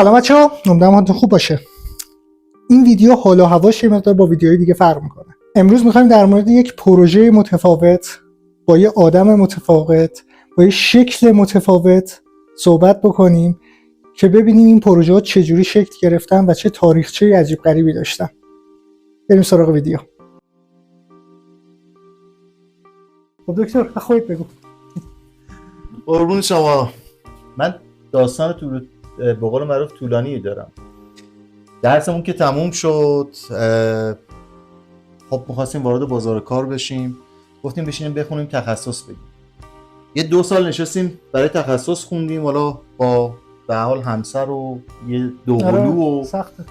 سلام بچه‌ها، امیدوارم حالتون خوب باشه. این ویدیو حال و هواش یه مقدار با ویدیوهای دیگه فرق میکنه. امروز میخوایم در مورد یک پروژه متفاوت با یه آدم متفاوت با یه شکل متفاوت صحبت بکنیم که ببینیم این پروژه ها چجوری شکل گرفتن و چه تاریخچه عجیب غریبی داشتن. بریم سراغ ویدیو. خب دکتر خودت بگو. قربون شما. من داستان به قول معروف طولانی دارم. درسمون که تموم شد، خب می‌خواستیم وارد بازار کار بشیم. گفتیم بشینیم بخونیم تخصص بگیریم. یه 2 سال نشستیم برای تخصص خوندیم، حالا با به حال همسر و یه دوقلو و سخته.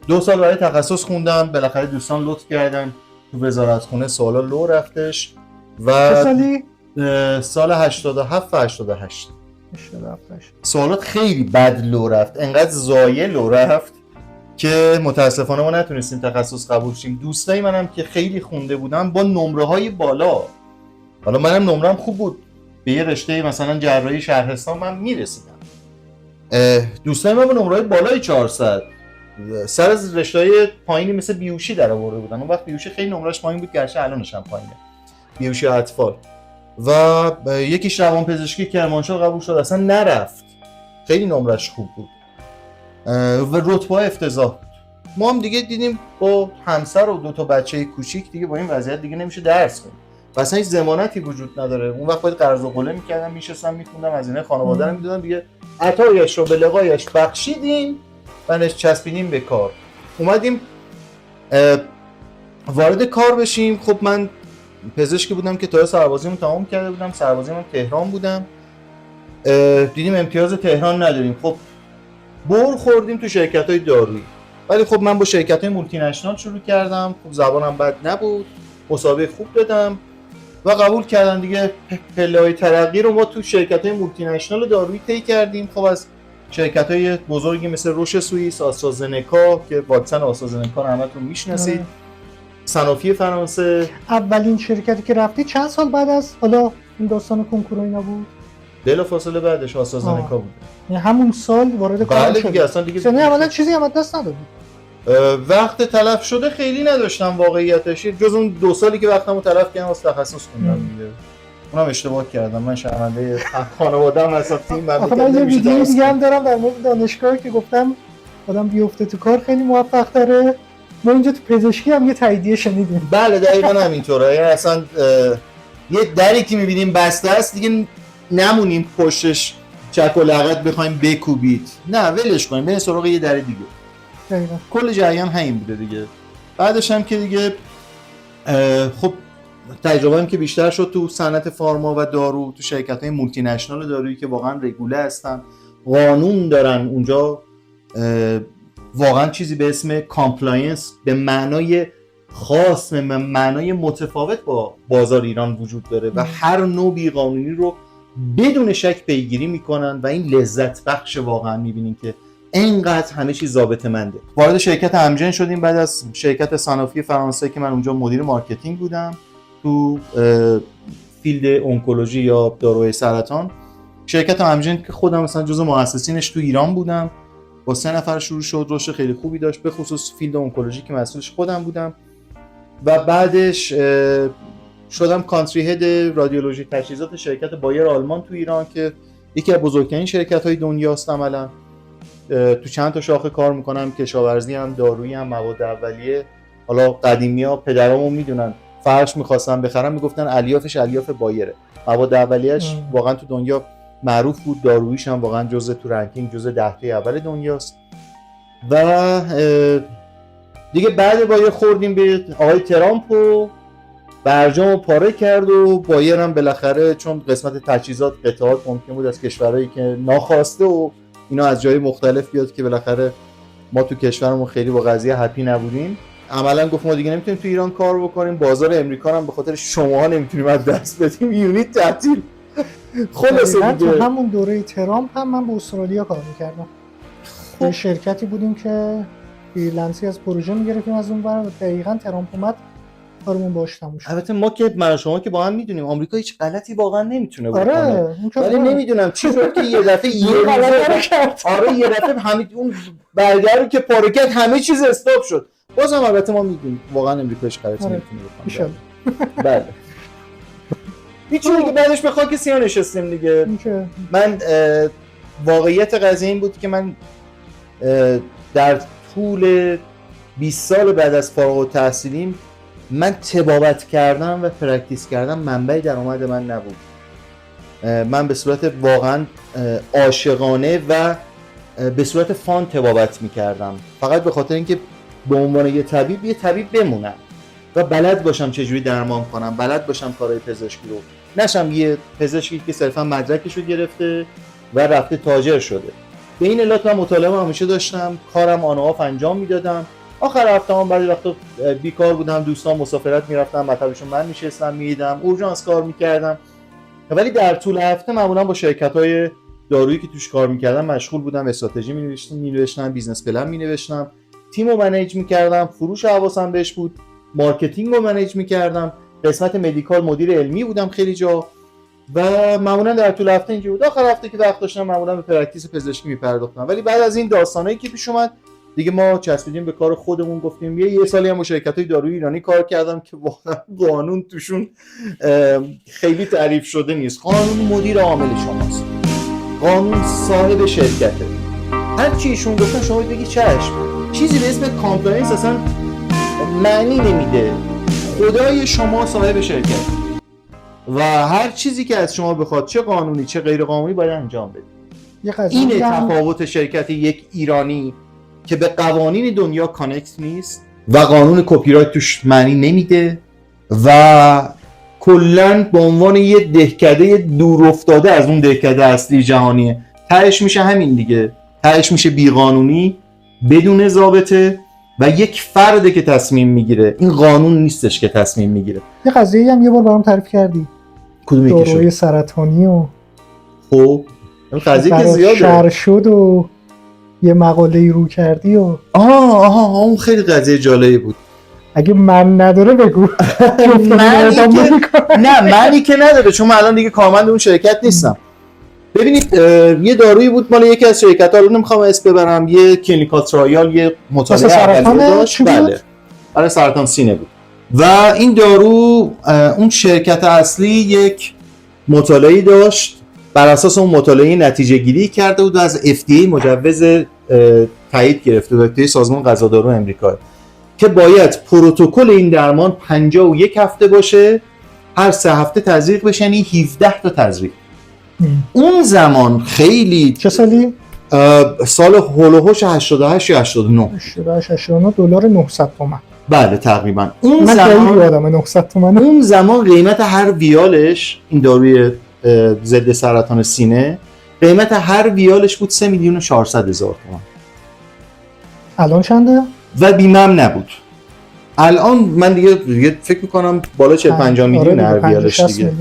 2 سال برای تخصص خوندم. بالاخره دوستان لطف کردن تو وزارتخونه سوالا لو رفتش و چه سالی؟ سال 87 و 88 88. سوالات خیلی بد لو رفت، انقدر ضایع لو رفت که متاسفانه ما نتونستیم تخصص قبول شیم. دوستای منم که خیلی خونده بودن با نمره‌های بالا، حالا منم نمرم خوب بود، به یه رشته مثلا جراحی شهرستان من میرسیدم. دوستای من با نمره‌های بالای 400 سر از رشته‌های پایینی مثل بیوشی در آورده بودن. اون وقت بیوشی خیلی نمرش پایین بود، گرچه الانش هم پایینه، بیوشی اطفال. و یکیش روانپزشکی کرمانشاه قبول شد، اصلا نرفت، خیلی نمرش خوب بود و رتبه افتضاح. ما هم دیگه دیدیم با همسر و 2 تا بچه کوچیک دیگه با این وضعیت دیگه نمیشه درس خوند و اصلا هیچ ضمانتی وجود نداره. اون وقت باید قرض و قله میکردم، میشستم میخوندم، هزینه خانواده رو میدادم دیگه. عطایش رو به لقایش بخشیدیم و چسبیدیم به کار. اومدیم وارد کار بشیم. خب من پزشکی بودم که تا سربازیمو تمام کرده بودم، سربازیمو تهران بودم. دیدیم امتیاز تهران نداریم، خب بر خوردیم تو شرکت‌های دارویی. ولی خب من با شرکت‌های مولتی نشنال شروع کردم، خب زبانم بد نبود، مسابقه خوب دادم و قبول کردن دیگه. پله‌های ترقی رو ما تو شرکت‌های مولتی نشنال دارویی طی کردیم. خب از شرکت‌های بزرگی مثل روش سوئیس، آسترازنکا که واکسن آسترازنکا رو همتون میشناسید، صنوفی فرانسه. اولین شرکتی که رفتی چند سال بعد از حالا این داستان کنکور و اینا بود؟ بلافاصله بعدش آسترازنکا بود. یعنی همون سال وارد کار بله شد. دیگه، اصلا دیگه یعنی اولا چیزی هم دست ندادی. وقت تلف شده خیلی نداشتم واقعیتش، جز اون 2 سالی که وقتمو تلف کردم واسه تخصص خوندم دیگه. اونم اشتباه کردم، من شرمنده خانواده‌ام هستم، تیم من آخه من یه ویدیو دیگه هم دارم در مورد دانشگاه که گفتم آدم بیفته تو کار خیلی موفق تره. ما اینجا تو پزشکی هم یه تاییدیه شنیدیم. بله دقیقاً همینطوره. یعنی اصلا یه دری که می‌بینیم بسته است دیگه نمونیم پشتش چک و لغت بخوایم بکوبید، نه ولش کنیم بریم سراغ یه در دیگه. دقیقاً کل جریان همین بوده دیگه. بعدش هم که دیگه خب تجربه‌ام که بیشتر شد تو صنعت فارما و دارو، تو شرکت‌های مولتی نشنال دارویی که واقعا رگوله هستن، قانون دارن اونجا، واقعا چیزی به اسم کامپلاینس به معنای خاص، به معنای متفاوت با بازار ایران وجود داره و هر نوع بیقانونی رو بدون شک پیگیری میکنن و این لذت بخش. واقعا میبینین که اینقدر همه چیز ضابطه‌منده. وارد شرکت امژن شدیم بعد از شرکت صنوفی فرانسه که من اونجا مدیر مارکتینگ بودم تو فیلد اونکولوژی یا داروی سرطان. شرکت امژن که خودم مثلا جزو مؤسسینش تو ایران بودم، با 3 نفر شروع شد، رشد خیلی خوبی داشت، به خصوص فیلد اونکولوژی که مسئولش خودم بودم. و بعدش شدم کانتری هد رادیولوژی تجهیزات شرکت بایر آلمان تو ایران که یکی از بزرگترین شرکت‌های دنیاست عملاً. تو چند تا شاخه کار میکنم، کشاورزی هم، دارویی هم، مواد اولیه. حالا قدیمی‌ها پدرامو میدونن، فرش می‌خواستن بخرن میگفتن الیافش الیاف بایره. مواد اولیه‌اش واقعا تو دنیا معروف بود، داروییش هم واقعا جزء تو رنکینگ جزء 10 تا اول دنیاست. و دیگه بعد بایر خوردیم به آقای ترامپ و برجامو پاره کرد و بایر هم بالاخره چون قسمت تجهیزات قطعات ممکن بود از کشورهایی که ناخواسته و اینا از جای مختلف بیاد که بالاخره ما تو کشورمون خیلی با قضیه هپی نبودیم، عملا گفت ما دیگه نمیتونیم تو ایران کار بکنیم، بازار امریکا هم به خاطر شماها نمیتونیم از دست بدیم، یونیت تعطیل. خلاصه دیگه تو همون دوره ترامپ هم من با استرالیا کار میکردم. یه شرکتی بودیم که فریلنسی از پروژه میگرفتیم از اون ور. دقیقاً ترامپ اومد کارمون باش تموم شد. البته ما که من شما که با هم میدونیم آمریکا هیچ غلطی واقعا نمیتونه بکنه. آره ولی نمیدونم چی شد که یه دفعه یه دفعه همین اون برگر رو که پاره کرد همه چیز استاپ شد. بازم البته ما میدونیم واقعا امریکا هیچ غلطی نمیتونه بکنه. بله. هیچ چیزی که بعدش به خاک سیاه نشستیم دیگه. من واقعیت قضیه این بود که من در طول 20 سال بعد از فارغ التحصیلیم من طبابت کردم و پرکتیس کردم منبع درآمد من نبود. من به صورت واقعا عاشقانه و به صورت فان طبابت میکردم، فقط به خاطر اینکه به عنوان یه طبیب بمونم و بلد باشم چجوری درمان کنم، بلد باشم کارهای پزشکی رو، نشم یه پزشکی که صرفا مدرکش رو گرفته و رفته تاجر شده. به این علت من مطالعه همیشه داشتم، کارم آن آف انجام میدادم. آخر هفته هم بعضی وقتا بیکار بودم، دوستان مسافرت میرفتم، مطبشون من میشستم میدیدم، اورژانس کار میکردم. ولی در طول هفته معمولا با شرکت‌های دارویی که توش کار میکردم مشغول بودم، استراتژی مینوشتم، بیزنس پلن مینوشتم، تیم رو منیج میکردم، فروش حواسم بهش بود، مارکتینگ رو منیج میکردم، قسمت مدیکال مدیر علمی بودم خیلی جا و معمولا در طول هفته اینجوری بود. آخر هفته که وقت داشتم معمولا به پرکتیس پزشکی میپرداختم. ولی بعد از این داستانایی که پیش اومد دیگه ما چسبیدیم به کار خودمون، گفتیم یه سالی هم با شرکت‌های دارویی ایرانی کار کردم که واقعا قانون توشون خیلی تعریف شده نیست. قانون مدیر عامل شماست، قانون صاحب شرکته، هر چی ایشون گفتن شما بگید چشم. چیزی به اسم کامپلاینس اصلا معنی نمیده. خدای شما صاحب شرکت و هر چیزی که از شما بخواد چه قانونی چه غیر قانونی باید انجام بدید. اینه تفاوت شرکت یک ایرانی که به قوانین دنیا کانکت نیست و قانون کپی رایت توش معنی نمیده و کلاً به عنوان یه دهکده دور افتاده از اون دهکده اصلی جهانیه. تهش میشه همین دیگه، تهش میشه بیقانونی بدون ضابطه و یک فرده که تصمیم میگیره. این قانون نیستش که تصمیم میگیره. یه قضیه هم یه بار برام تعریف کردی، کدومی که داروی سرطانی و خب این قضیه که زیاده شر شد و یه مقاله‌ای رو کردی و اون خیلی قضیه جالبی بود. اگه من نداره بگو. معنی که نداره، چون من الان دیگه کارمند اون شرکت نیستم. ببینید یه دارویی بود مال یکی از شرکت‌ها، رو نمیخوام اسم ببرم، یه کلینیکال ترایال، یه مطالعه اولیه داشت. بله برای سرطان سینه بود و این دارو اون شرکت اصلی یک مطالعه داشت، بر اساس اون مطالعه نتیجه گیری کرده بود و از FDA مجوز تایید گرفته بود، توی سازمان غذا دارو امریکا، که باید پروتکل این درمان 51 هفته باشه، هر 3 هفته تزریق بشه، یعنی 17 تا تزریق. اون زمان خیلی چه سالی؟ سال هولوهوش 88 یا 89 دلار 900 تومان. بله تقریبا. اون من زمان یادم 900 تومان. اون زمان قیمت هر ویالش، این داروی ضد سرطان سینه، قیمت هر ویالش بود 3,400,000 تومان. الان چنده؟ و بیمم نبود. الان من دیگه فکر میکنم بالا 40-50 میلیون هر ویالش دیگه.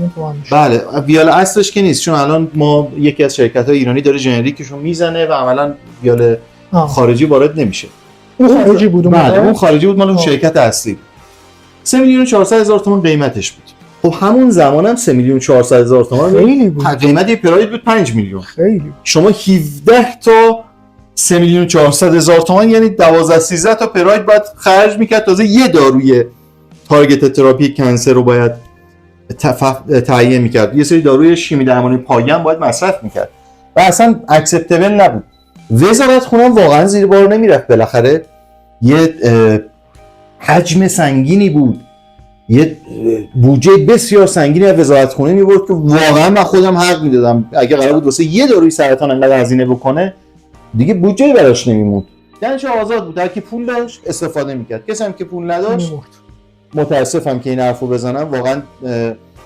بله ویال اصلش که نیست، چون الان ما یکی از شرکت‌های ایرانی داره ژنریکشون میزنه و عملاً ویال خارجی وارد نمیشه. اون خارجی بود. بله اون خارجی بود، مال اون شرکت اصلی. 3,400,000 تومان قیمتش بود. خب همون زمان هم 3,400,000 تومان خیلی بود. قیمت یه پراید بود 5 میلیون. خیلی. شما 17 تا 3,400,000 تومان یعنی 12-13 تا پراید باید خرج میکرد، تازه یه داروی تارگت تراپی کنسر رو باید تهیه میکرد، یه سری داروی شیمی درمانی پایه هم باید مصرف میکرد و اصلا اکسپتبل نبود. وزارت خونه واقعا زیر بار نمیرفت، بالاخره یه حجم سنگینی بود، یه بودجه بسیار سنگینی از وزارت خونه میبرد که واقعا من خودم حق میدادم اگه قرار بود واسه یه داروی سرطان انقدر هزینه بکنه دیگه بودجه براش نمیموند. دانش آزاد بود، هر کی پول داشت استفاده میکرد، کسی هم که پول نداشت متاسفم که این حرفو بزنم، واقعا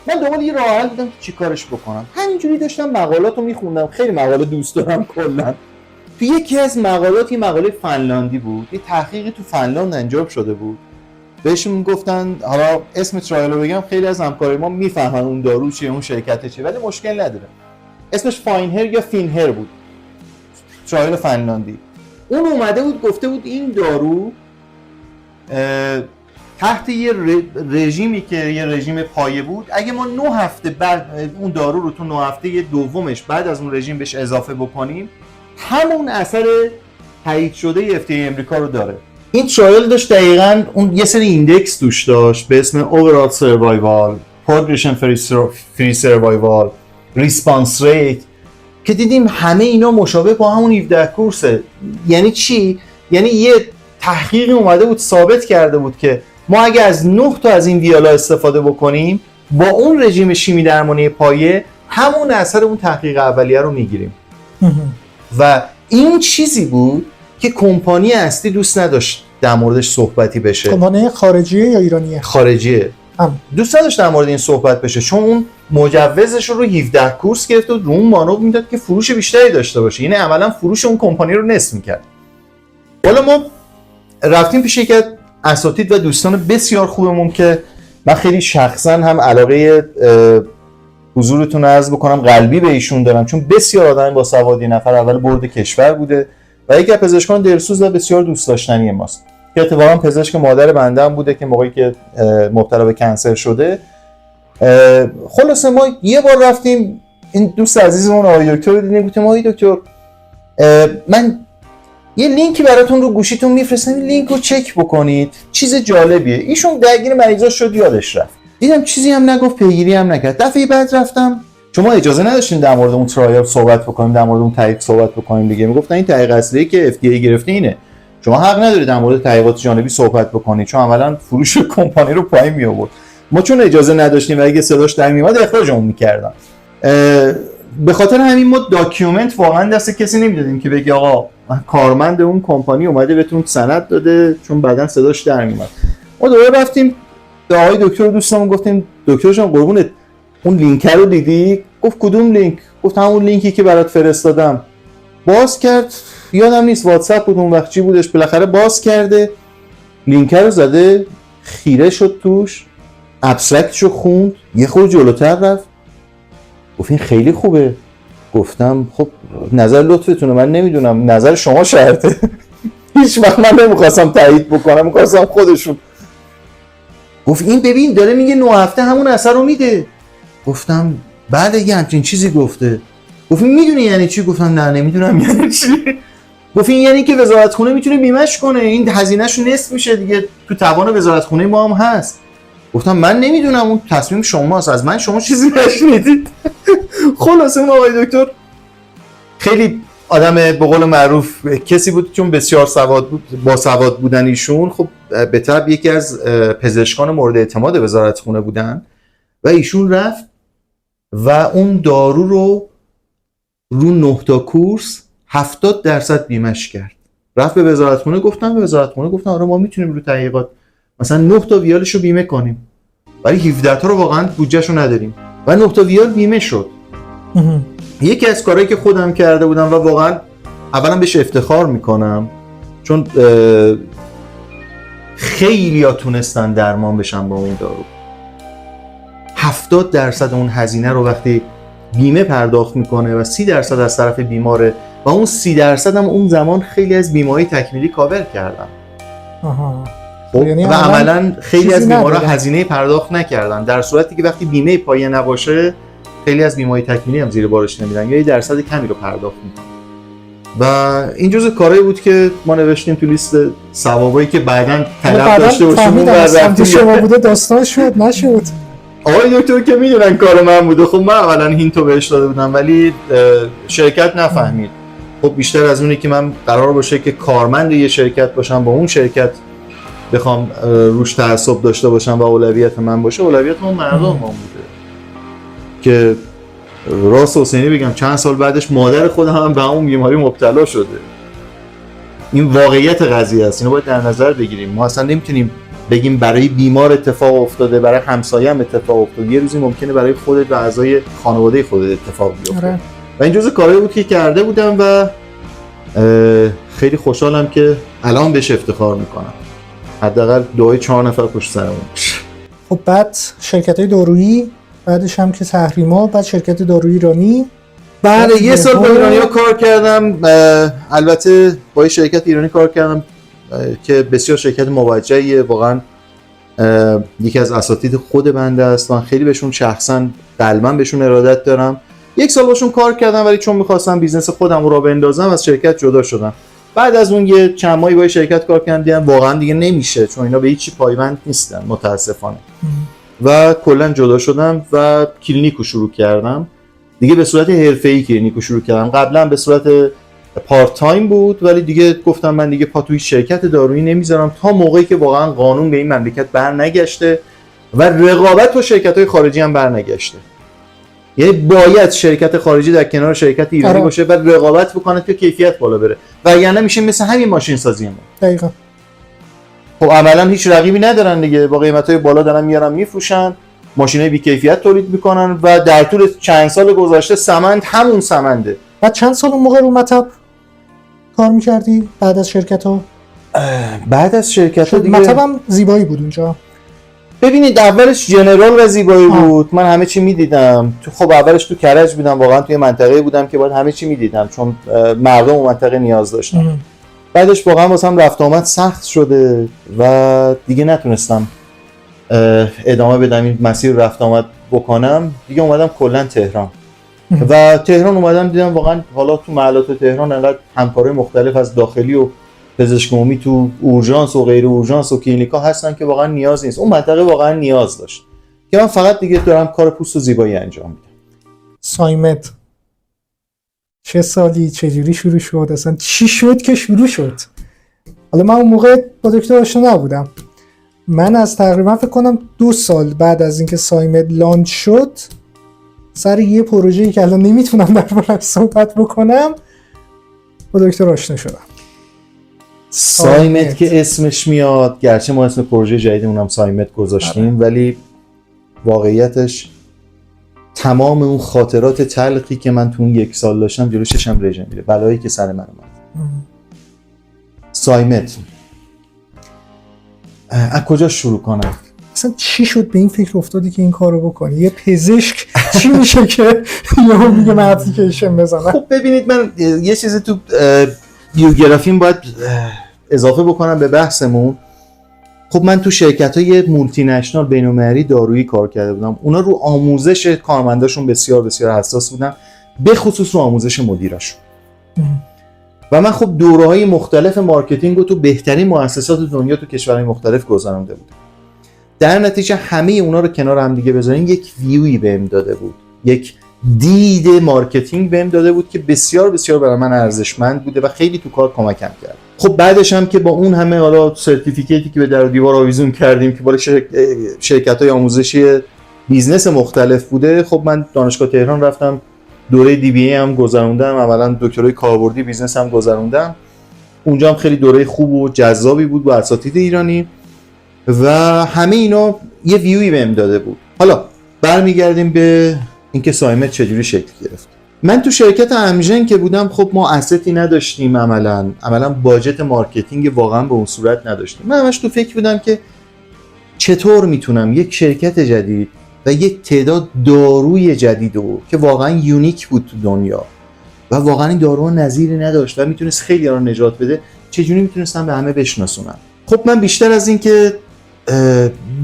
من دنبال یه راه حل بودم که چیکارش بکنم. همینجوری داشتم مقالاتو میخوندم، خیلی مقاله دوست دارم کلا. تو یکی از مقالات، یه مقاله فنلاندی بود، یه تحقیقی تو فنلاند انجام شده بود، بهشون گفتن، حالا اسم ترایل رو بگم خیلی از همکارای ما میفهمن اون دارو چیه، اون شرکت چیه، ولی مشکل نداره. اسمش فاینهر یا فینهر بود، ترایل فنلاندی. اون اومده بود گفته بود این دارو تحت یه رژیمی که یه رژیم پایه بود، اگه ما 9 هفته بعد اون دارو رو تو 9 هفته دومش بعد از اون رژیم بهش اضافه بکنیم، همون اثر تایید شده FDA امریکا رو داره. این ترایل داشت دقیقاً اون یه سری ایندکس توش داشت به اسم Overall Survival، Progression Free Survival، Response Rate که دیدیم همه اینا مشابه با همون 17 کورسه. یعنی چی؟ یعنی یه تحقیقی اومده بود ثابت کرده بود که ما اگه از 9 تا از این ویالا استفاده بکنیم با اون رژیم شیمی درمانی پایه همون اثر اون تحقیق اولیه رو میگیریم. و این چیزی بود که کمپانی اصلی دوست نداشت در موردش صحبتی بشه. کمپانی خارجیه یا ایرانیه؟ خارجیه. دوست نداشت در مورد این صحبت بشه چون اون مجوزش رو 17 کورس گرفت و رو اون مانور میداد که فروش بیشتری داشته باشه. یعنی عملا فروش اون کمپانی رو نصف میکرد. حالا ما رفتیم پیش یک اساتید و دوستان بسیار خوبمون که من خیلی شخصا هم علاقه حضورتون رو عرض بکنم قلبی به ایشون دارم چون بسیار آدم با سوادی، نفر اول بورد کشور بوده و یکی از پزشکان دلسوز و بسیار دوست داشتنی ماست که اتفاقا پزشک مادر بنده هم بوده که موقعی که مبتلا به کنسر شده. خلاصه ما یه بار رفتیم این دوست عزیزمون آقای دکتر رو دیدیم، گفتیم آقای دکتر من یه لینکی براتون رو گوشیتون میفرستم، این لینک رو چک بکنید، چیز جالبیه. ایشون درگیر مریضا شد یادش رفت، دیدم چیزی هم نگفت، پیگیری هم نکرد. دفعه بعد رفتم شما اجازه نداشتین در مورد اون ترایل صحبت بکنیم، در مورد اون تحقیق صحبت بکنیم دیگه. میگفتن این تحقیق اصلی که FDA گرفته اینه، شما حق ندارید در مورد تحقیقات جانبی صحبت بکنید چون عملاً فروش کمپانی رو پایین می آورد. ما چون اجازه نداشتیم و اگه صداش در میومد اخراجمون می‌کردن. به خاطر همین ما داکیومنت واقعا دست کسی نمیدادیم که بگه آقا کارمند اون کمپانی اومده بهتون سند داده، چون بعداً صداش در میومد. ما دوباره رفتیم به آقای دکتر دوستمون گفتیم دکتر جان قربونت اون لینک رو دیدی؟ گفت کدوم لینک؟ گفت همون لینکی که برات فرستادم. باز کرد، یادم نیست واتساپ بود اون وقت چی بودش، بالاخره باز کرده لینک رو زده، خیره شد توش، ابسترکتشو خوند، یه خورده جلوتر رفت، گفت این خیلی خوبه. گفتم خب نظر لطفتونه، من نمیدونم، نظر شما شرطه. هیچ وقت من نمیخواستم تایید بکنم، میخواستم خودشون. گفت این ببین داره میگه 9 هفته همون اثر رو میده. گفتم بعد یه همچین چیزی گفته. گفت میدونی یعنی چی؟ گفتم نه نمیدونم یعنی چی. گفت این یعنی که وزارتخونه میتونه بیمه‌اش کنه، این هزینه‌شو نصف میشه دیگه، تو توان وزارتخونه ما هم هست. گفتم من نمیدونم، اون تصمیم شماست، از من شما چیزی نشنیدید. خلاصه اون آقای دکتر خیلی آدم به قول معروف کسی بود چون بسیار سواد بود، با سواد بودن ایشون. خب به طب یکی از پزشکان مورد اعتماد وزارتخونه بودن و ایشون رفت و اون دارو رو 9 تا کورس 70% بیمش کرد. رفت به وزارتخونه، گفتن به وزارتخونه گفتن آره ما میتونیم رو تحقیقات مثلا 9 تا ویالشو بیمه کنیم، ولی 17 تا رو واقعا بودجهشو نداریم و 9 تا ویال بیمه شد. یکی از کارهایی که خودم کرده بودم و واقعا اولا بهش افتخار میکنم چون خیلی‌ها تونستن درمان بشن با اون دارو. 70% اون هزینه رو وقتی بیمه پرداخت میکنه و 30% از طرف بیماره و اون 30% هم اون زمان خیلی از بیمه‌های تکمیلی کاور کردن. خب یعنی و عملاً خیلی از بیمارا هزینه پرداخت نکردن، در صورتی که وقتی بیمه پایه نباشه خیلی از بیمه‌های تکمیلی هم زیر بارش نمیرن یا یه درصد کمی رو پرداخت میکنن. و این جزء کارهایی بود که ما نوشتیم تو لیست ثوابایی که بعداً طلب داشته باشیم و رفتیم شما بوده داستان شد نشد. آقای دکتر که میدونن کار من بوده، خب من اولا هینتو بهش داده بودم ولی شرکت نفهمید. خب بیشتر از اونی که من قرار باشه که کارمند یه شرکت باشم با اون شرکت بخوام روش تعصب داشته باشم و اولویت من باشه، اولویت اون مردم ما بوده که راست حسینی بگم چند سال بعدش مادر خودم هم به اون بیماری مبتلا شده. این واقعیت قضیه است، اینو باید در نظر بگیریم. ما اصلا نمیتونیم بگیم برای بیمار اتفاق افتاده، برای همسایه هم اتفاق افتاده، یه روزی ممکنه برای خودت و اعضای خانواده خودت اتفاق بیفته. و این جزء کارهایی بود که کرده بودم و خیلی خوشحالم که الان بهش افتخار میکنم. حداقل دعای 4 نفر پشت سرمون. خب بعد شرکت‌های دارویی، بعدش هم که تحریما، بعد شرکت دارویی ایرانی. بله یه سال با ایرانی‌ها کار کردم، البته با شرکت ایرانی کار کردم که بسیار شرکت موجهیه، واقعا یکی از اساتید خود بنده است. من خیلی بهشون شخصا قلبا بهشون ارادت دارم. 1 سال باشون کار کردم ولی چون می‌خواستم بیزنس خودم رو راه بندازم از شرکت جدا شدم. بعد از اون یه چند ماهی با شرکت کار کردم دیدم واقعا دیگه نمیشه، چون اینا به هیچ چی پایبند نیستن متاسفانه. و کلا جدا شدم و کلینیکو شروع کردم. دیگه به صورت حرفه‌ای کلینیکو شروع کردم. قبلا به صورت پارت تایم بود ولی دیگه گفتم من دیگه پا توی شرکت دارویی نمیذارم تا موقعی که واقعا قانون به این مملکت برنگشته و رقابت با شرکت‌های خارجی هم برنگشته. یعنی باید شرکت خارجی در کنار شرکت ایرانی باشه و رقابت بکنه تا کیفیت بالا بره، وگرنه میشه مثل همین ماشین سازی ما. دقیقاً. خب عملاً هیچ رقیبی ندارن دیگه، با قیمت‌های بالا دارن میارن میفروشن، ماشینای بی کیفیت تولید میکنن و در طول چند سال گذشته سمند همون سمنده. بعد چند سال اون موقع رو مطب کار می‌کردی بعد از شرکت‌ها؟ بعد از شرکت‌ها دیگه مطب هم زیبایی بود اونجا. ببینید اولش جنرال و زیبایی بود. من همه چی میدیدم. خب اولش تو کرج بودم، واقعا توی منطقه بودم که باید همه چی میدیدم چون مردم اون منطقه نیاز داشتن. بعدش واقعا واسم رفت آمد سخت شده و دیگه نتونستم ادامه بدم این مسیر رفت آمد بکنم. دیگه اومدم کلا تهران و تهران اومدم دیدم واقعا حالا تو محلات تهران انقدر همکارای مختلف از داخلی و پزشک عمومی تو اورژانس و غیر اورژانس و کلینیکا هستن که واقعا نیاز نیست. اون منطقه واقعا نیاز داشت که من فقط دیگه دارم کار پوست و زیبایی انجام میدم. سایمد چه سالی چجوری شروع شد؟ اصلا چی شد که شروع شد؟ حالا من اون موقع با دکتر آشنا نبودم. من از تقریبا فکر کنم 2 سال بعد از اینکه سایمد لانچ شد سر یه پروژه‌ای که الان نمیتونم درباره‌اش صحبت بکنم با دکتر آشنا شدم. سایمد که اسمش میاد، گرچه ما اسم پروژه جدیدمون هم سایمد گذاشتیم ولی واقعیتش تمام اون خاطرات تلخی که من تو اون 1 سال داشتم جلوی چشم رژه میره، بلایی که سر من اومد. سایمد از کجا شروع کنم؟ اصلا چی شد به این فکر افتادی که این کارو بکنی؟ یه پزشک چی میشه که یهو میگه من اپلیکیشن بزنم؟ خب ببینید من یه چیزی تو بیوگرافیم باید اضافه بکنم به بحثمون. خب من تو شرکت‌های مولتی نشنال بین‌المللی دارویی کار کرده بودم. اونا رو آموزش کارمنداشون بسیار بسیار حساس بودن، به خصوص رو آموزش مدیراشون. و من خب دوره‌های مختلف مارکتینگ رو تو بهترین مؤسسات دنیا تو کشورهای مختلف گذرانده بودم. در نتیجه همه اونا رو کنار هم دیگه بذاریم یک ویوی بهم داده بود، یک دید مارکتینگ بهم داده بود که بسیار بسیار برای من ارزشمند بوده و خیلی تو کار کمکم کرد. خب بعدش هم که با اون همه حالا سرتیفیکیتی که به در و دیوار آویزون کردیم که بالا شرکت‌های آموزشی بیزنس مختلف بوده، خب من دانشگاه تهران رفتم، دوره دی بی ای هم گذروندم، اولا دکترای کاربردی بیزنس هم گذروندم. اونجا هم خیلی دوره خوب و جذابی بود با اساتید ایرانی و همه اینا یه ویوی بهم داده بود. حالا برمیگردیم به اینکه سایمد چجوری شکل گرفت. من تو شرکت امژن که بودم خب ما استی نداشتیم، عملاً باجت مارکتینگ واقعا به اون صورت نداشتیم. من همش تو فکر بودم که چطور میتونم یک شرکت جدید و یک تعداد داروی جدید رو که واقعا یونیک بود تو دنیا و واقعا این دارو نظیری نداشت و میتونست خیلی ها رو نجات بده، چجوری میتونستم به همه بشناسونم. خب من بیشتر از این که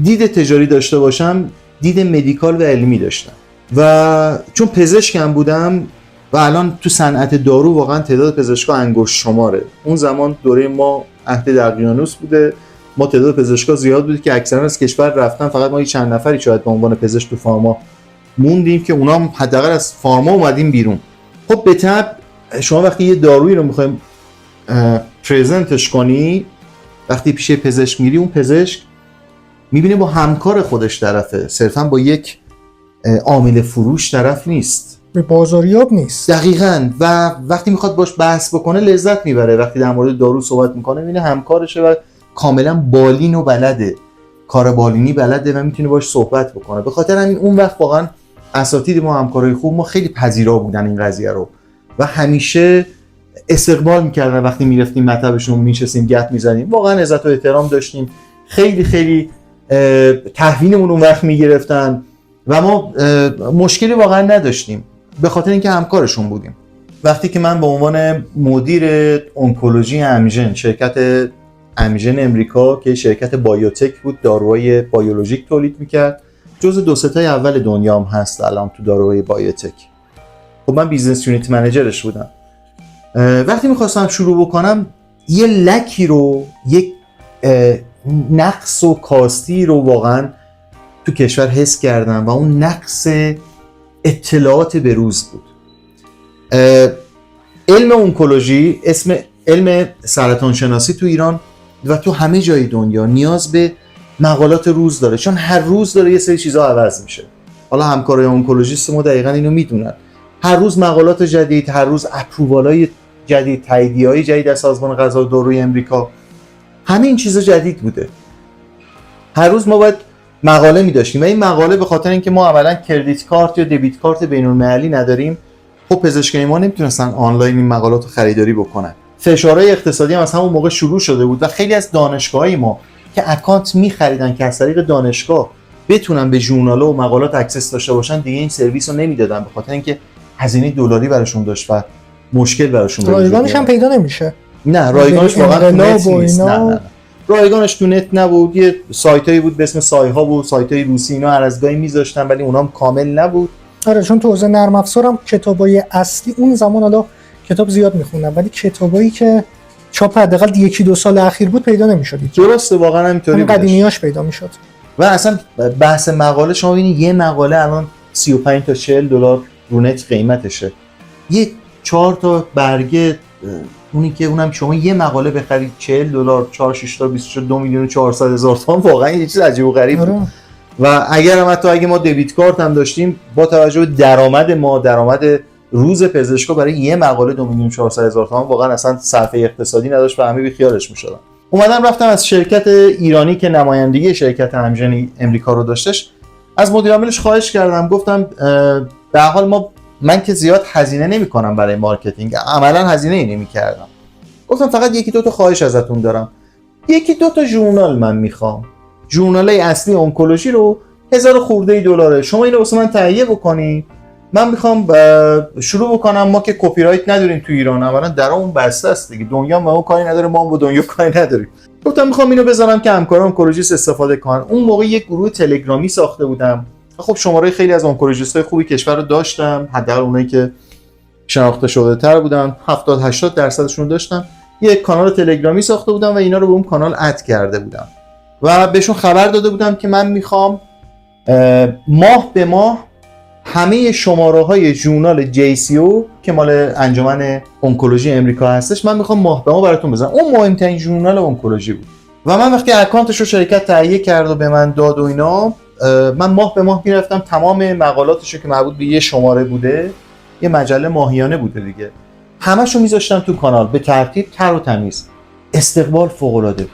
دید تجاری داشته باشم، دید مدیکال و علمی داشتم و چون پزشکم بودم و الان تو صنعت دارو واقعا تعداد پزشکا انگشت شماره. اون زمان دوره ما عهد دقیانوس بوده، ما تعداد پزشکا زیاد بود که اکثرا از کشور رفتن، فقط ما چند نفری شاید به عنوان پزشک تو فارما موندیم که اونا هم حداقل از فارما اومدیم بیرون. خب به طبع شما وقتی یه دارویی رو میخوایم پرزنتش کنی، وقتی پیش پزشک میری، اون پزشک میبینه با همکار خودش طرفه، صرفا با یک عامل فروش طرف نیست، به بازاریاب نیست. دقیقاً. و وقتی میخواد باش بحث بکنه لذت میبره، وقتی در مورد دارو صحبت میکنه میبینه همکارشه و کاملا بالین و بلده، کار بالینی بلده و میتونه باش صحبت بکنه. به خاطر همین اون وقت واقعا اساتید ما، همکارای خوب ما خیلی پذیرا بودن این قضیه رو و همیشه استقبال میکردن. وقتی میرفتیم مطبشون میشستیم گپ میزنیم، واقعا عزت و احترام داشتیم، خیلی خیلی تحویلمون اون وقت میگرفتن و ما مشکلی واقعا نداشتیم به خاطر اینکه همکارشون بودیم. وقتی که من به عنوان مدیر انکولوژی امژن، شرکت امژن امریکا که شرکت بایوتک بود، داروهای بیولوژیک تولید میکرد، جزو 2 تای اول دنیا هم هست الان تو داروهای بایوتک. خب من بیزنس یونیت منیجرش بودم. وقتی میخواستم شروع بکنم یه لکی رو، یک نقص و کاستی رو واقعا تو کشور حس کردم و اون نقص اطلاعات بروز بود. علم اونکولوژی، اسم علم سرطان شناسی تو ایران و تو همه جای دنیا نیاز به مقالات روز داره، چون هر روز داره یه سری چیزا عوض میشه. حالا همکارای اونکولوژیست ما دقیقاً اینو میدونن. هر روز مقالات جدید، هر روز اپرووالای جدید، تاییدیه‌های جدید از سازمان غذا و داروی امریکا، همه این چیزا جدید بوده. هر روز ما باید مقاله می‌داشتیم و این مقاله به خاطر اینکه ما عملاً کردیت کارت یا دبیت کارت بین‌المللی نداریم، خب پزشکای ما نمیتونستن آنلاین این مقالات رو خریداری بکنن. فشارهای اقتصادی هم از همون موقع شروع شده بود و خیلی از دانشگاه‌های ما که اکانت می‌خریدن که از طریق دانشگاه بتونن به ژورنال و مقالات اکسس داشته باشن، دیگه این سرویس رو نمیدادن به خاطر اینکه هزینه دلاری براشون داشت و مشکل براشون بود. رایگانش هم پیدا نمیشه. نه رایگانش واقعا تو نت نیست. نه رایگانش تو نت نبود. یه سایتایی بود به اسم سایها بود، سایتای روسی، اینا هر از گاهی میذاشتن ولی اونام کامل نبود. آره چون تو حوزه نرم افزارم کتابای اصلی اون زمان حالا کتاب زیاد میخوندم ولی کتابایی که چاپ حداقل 1-2 سال اخیر بود پیدا نمیشد. درسته واقعا همینطوری بود. قدیمیاش پیدا میشد. و اصلا بحث مقاله، شما ببینید یه مقاله الان 35 تا 40 دلار رو نت قیمتشه. یه 4 تا برگه اونی که اونم شما یه مقاله بخرید 40 دلار، 4 6 تا 22 میلیون و 400 هزار تومان، واقعا یه چیز عجیب و غریب بود. و اگر هم حتی اگه ما دبیت کارت هم داشتیم با توجه به درآمد ما، درآمد روز پزشکا برای یه مقاله 2 میلیون و 400 هزار تومان واقعا اصلا صرفه اقتصادی نداشت و همه بی خیالش میشدن. اومدم رفتم از شرکت ایرانی که نمایندگی شرکت امژن امریکا رو داشتش از مدیر عاملش خواهش کردم، گفتم به هر حال من که زیاد هزینه نمی‌کنم برای مارکتینگ، عملاً هزینه ای نمی‌کردم. گفتم فقط 1-2 تا خواهش ازتون دارم. 1-2 تا ژورنال من میخوام. ژورنالای اصلی اونکولوژی رو 1000 خورده دلاره. شما اینو واسه من تهیه بکنید. من میخوام شروع بکنم. ما که کپی رایت نداریم تو ایران، اولا درمون بسته است دیگه. دنیا ما کاری نداره، ما با دنیا کاری نداریم. گفتم میخوام اینو بذارم که همکاران اونکولوژیست استفاده کنن. اون موقع یک گروه تلگرامی ساخته بودم. خب شماره خیلی از اونکولوژیستای خوبی کشور رو داشتم، حداقل اونایی که شناخته شده تر بودن 70-80 درصدشون داشتم. یک کانال تلگرامی ساخته بودم و اینا رو به اون کانال اد کرده بودم و بهشون خبر داده بودم که من میخوام ماه به ماه همه شماره های ژورنال JCO که مال انجمن اونکولوژی امریکا هستش، من میخوام ماه به ماه براتون بزنم. اون مهمترین ژورنال اونکولوژی بود و من وقتی اکانتش رو شرکت تهیه کرد و به من داد و اینا، من ماه به ماه میرفتم تمام مقالاتش که مربوط به یه شماره بوده، یه مجله ماهیانه بوده دیگه، همه‌شو میذاشتم تو کانال به ترتیب تر و تمیز. استقبال فوق العاده بود.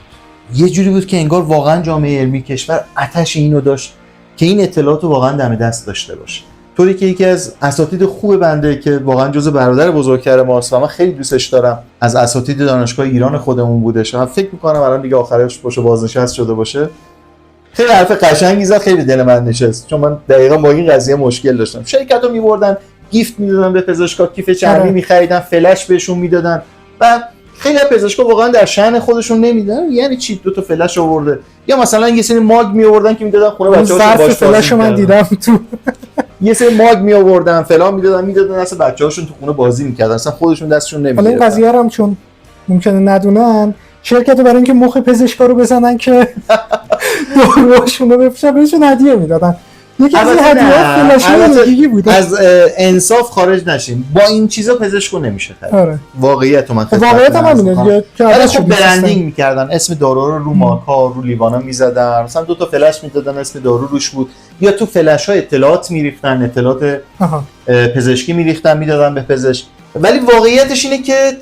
یه جوری بود که انگار واقعا جامعه علمی کشور آتش اینو داشت که این اطلاعات رو واقعا دم دست داشته باشه. طوری که یکی از اساتید خوب بنده که واقعا جزو برادر بزرگتر ماست و من خیلی دوستش دارم، از اساتید دانشگاه ایران خودمون بودش. من فکر می‌کنم الان دیگه آخرش باشه بازنشسته شده باشه. خیلی حرف قشنگی زد، خیلی دل من نشست، چون من دقیقاً با این قضیه مشکل داشتم. شرکتو می‌بردن گیفت میدادن به پزشکا، کیف چرمی می‌خریدن، فلش بهشون میدادن و خیلی از پزشکا واقعا در شأن خودشون نمیدن. یعنی چی 2 تا فلش آورده؟ یا مثلا یه سری ماگ میآوردن که میدادن خونه بچه‌هاشون باش فلش من دیدم تو یه سری ماگ میآوردن فلان میدادن دست بچه‌هاشون تو خونه بازی می‌کردن، اصلا خودشون دستشون نمی‌گرفتن. حالا این قضیه هم چون ممکنه ندونن، شرکت برای اینکه مخ پزشکا رو بزنن که داروهاشون رو بفروشن بهشون هدیه میدادن. یکی از این هدیه‌ها فلاش‌های گیگی بود. از انصاف خارج نشیم، با این چیزا پزشکو نمیشه خرید. آره. واقعیت من واقعیت هم همینه دیگه. خب برندینگ می‌کردن، اسم دارو رو مارک‌ها رو لیوانا می‌زدن، مثلا 2 تا فلش می‌دادن اسم دارو روش بود، یا تو فلش‌ها اطلاعات می‌ریختن، اطلاعات پزشکی می‌ریختن میدادن به پزشک. ولی واقعیتش اینه که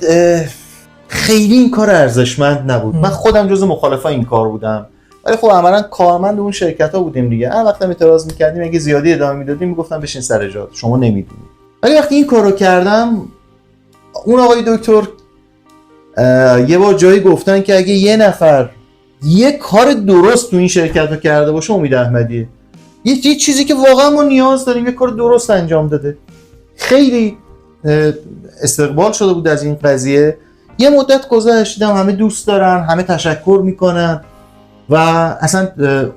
خیلی این کار ارزشمند نبود. من خودم جزو مخالفای این کار بودم. ولی خب عملاً کارمند اون شرکت‌ها بودیم دیگه. هر وقت اعتراض می‌کردیم، اگه زیادی ادامه میدادیم میگفتن بشین سر جات، شما نمیدونید. ولی وقتی این کارو کردم، اون آقای دکتر یه بار جایی گفتن که اگه یه نفر یه کار درست تو این شرکت رو کرده باشه، امید احمدیه. یه چیزی که واقعا ما نیاز داریم، یه کار درست انجام داده. خیلی استقبال شده بود از این قضیه یه مدت گذشت دیدم همه دوست دارن، همه تشکر میکنن و اصلا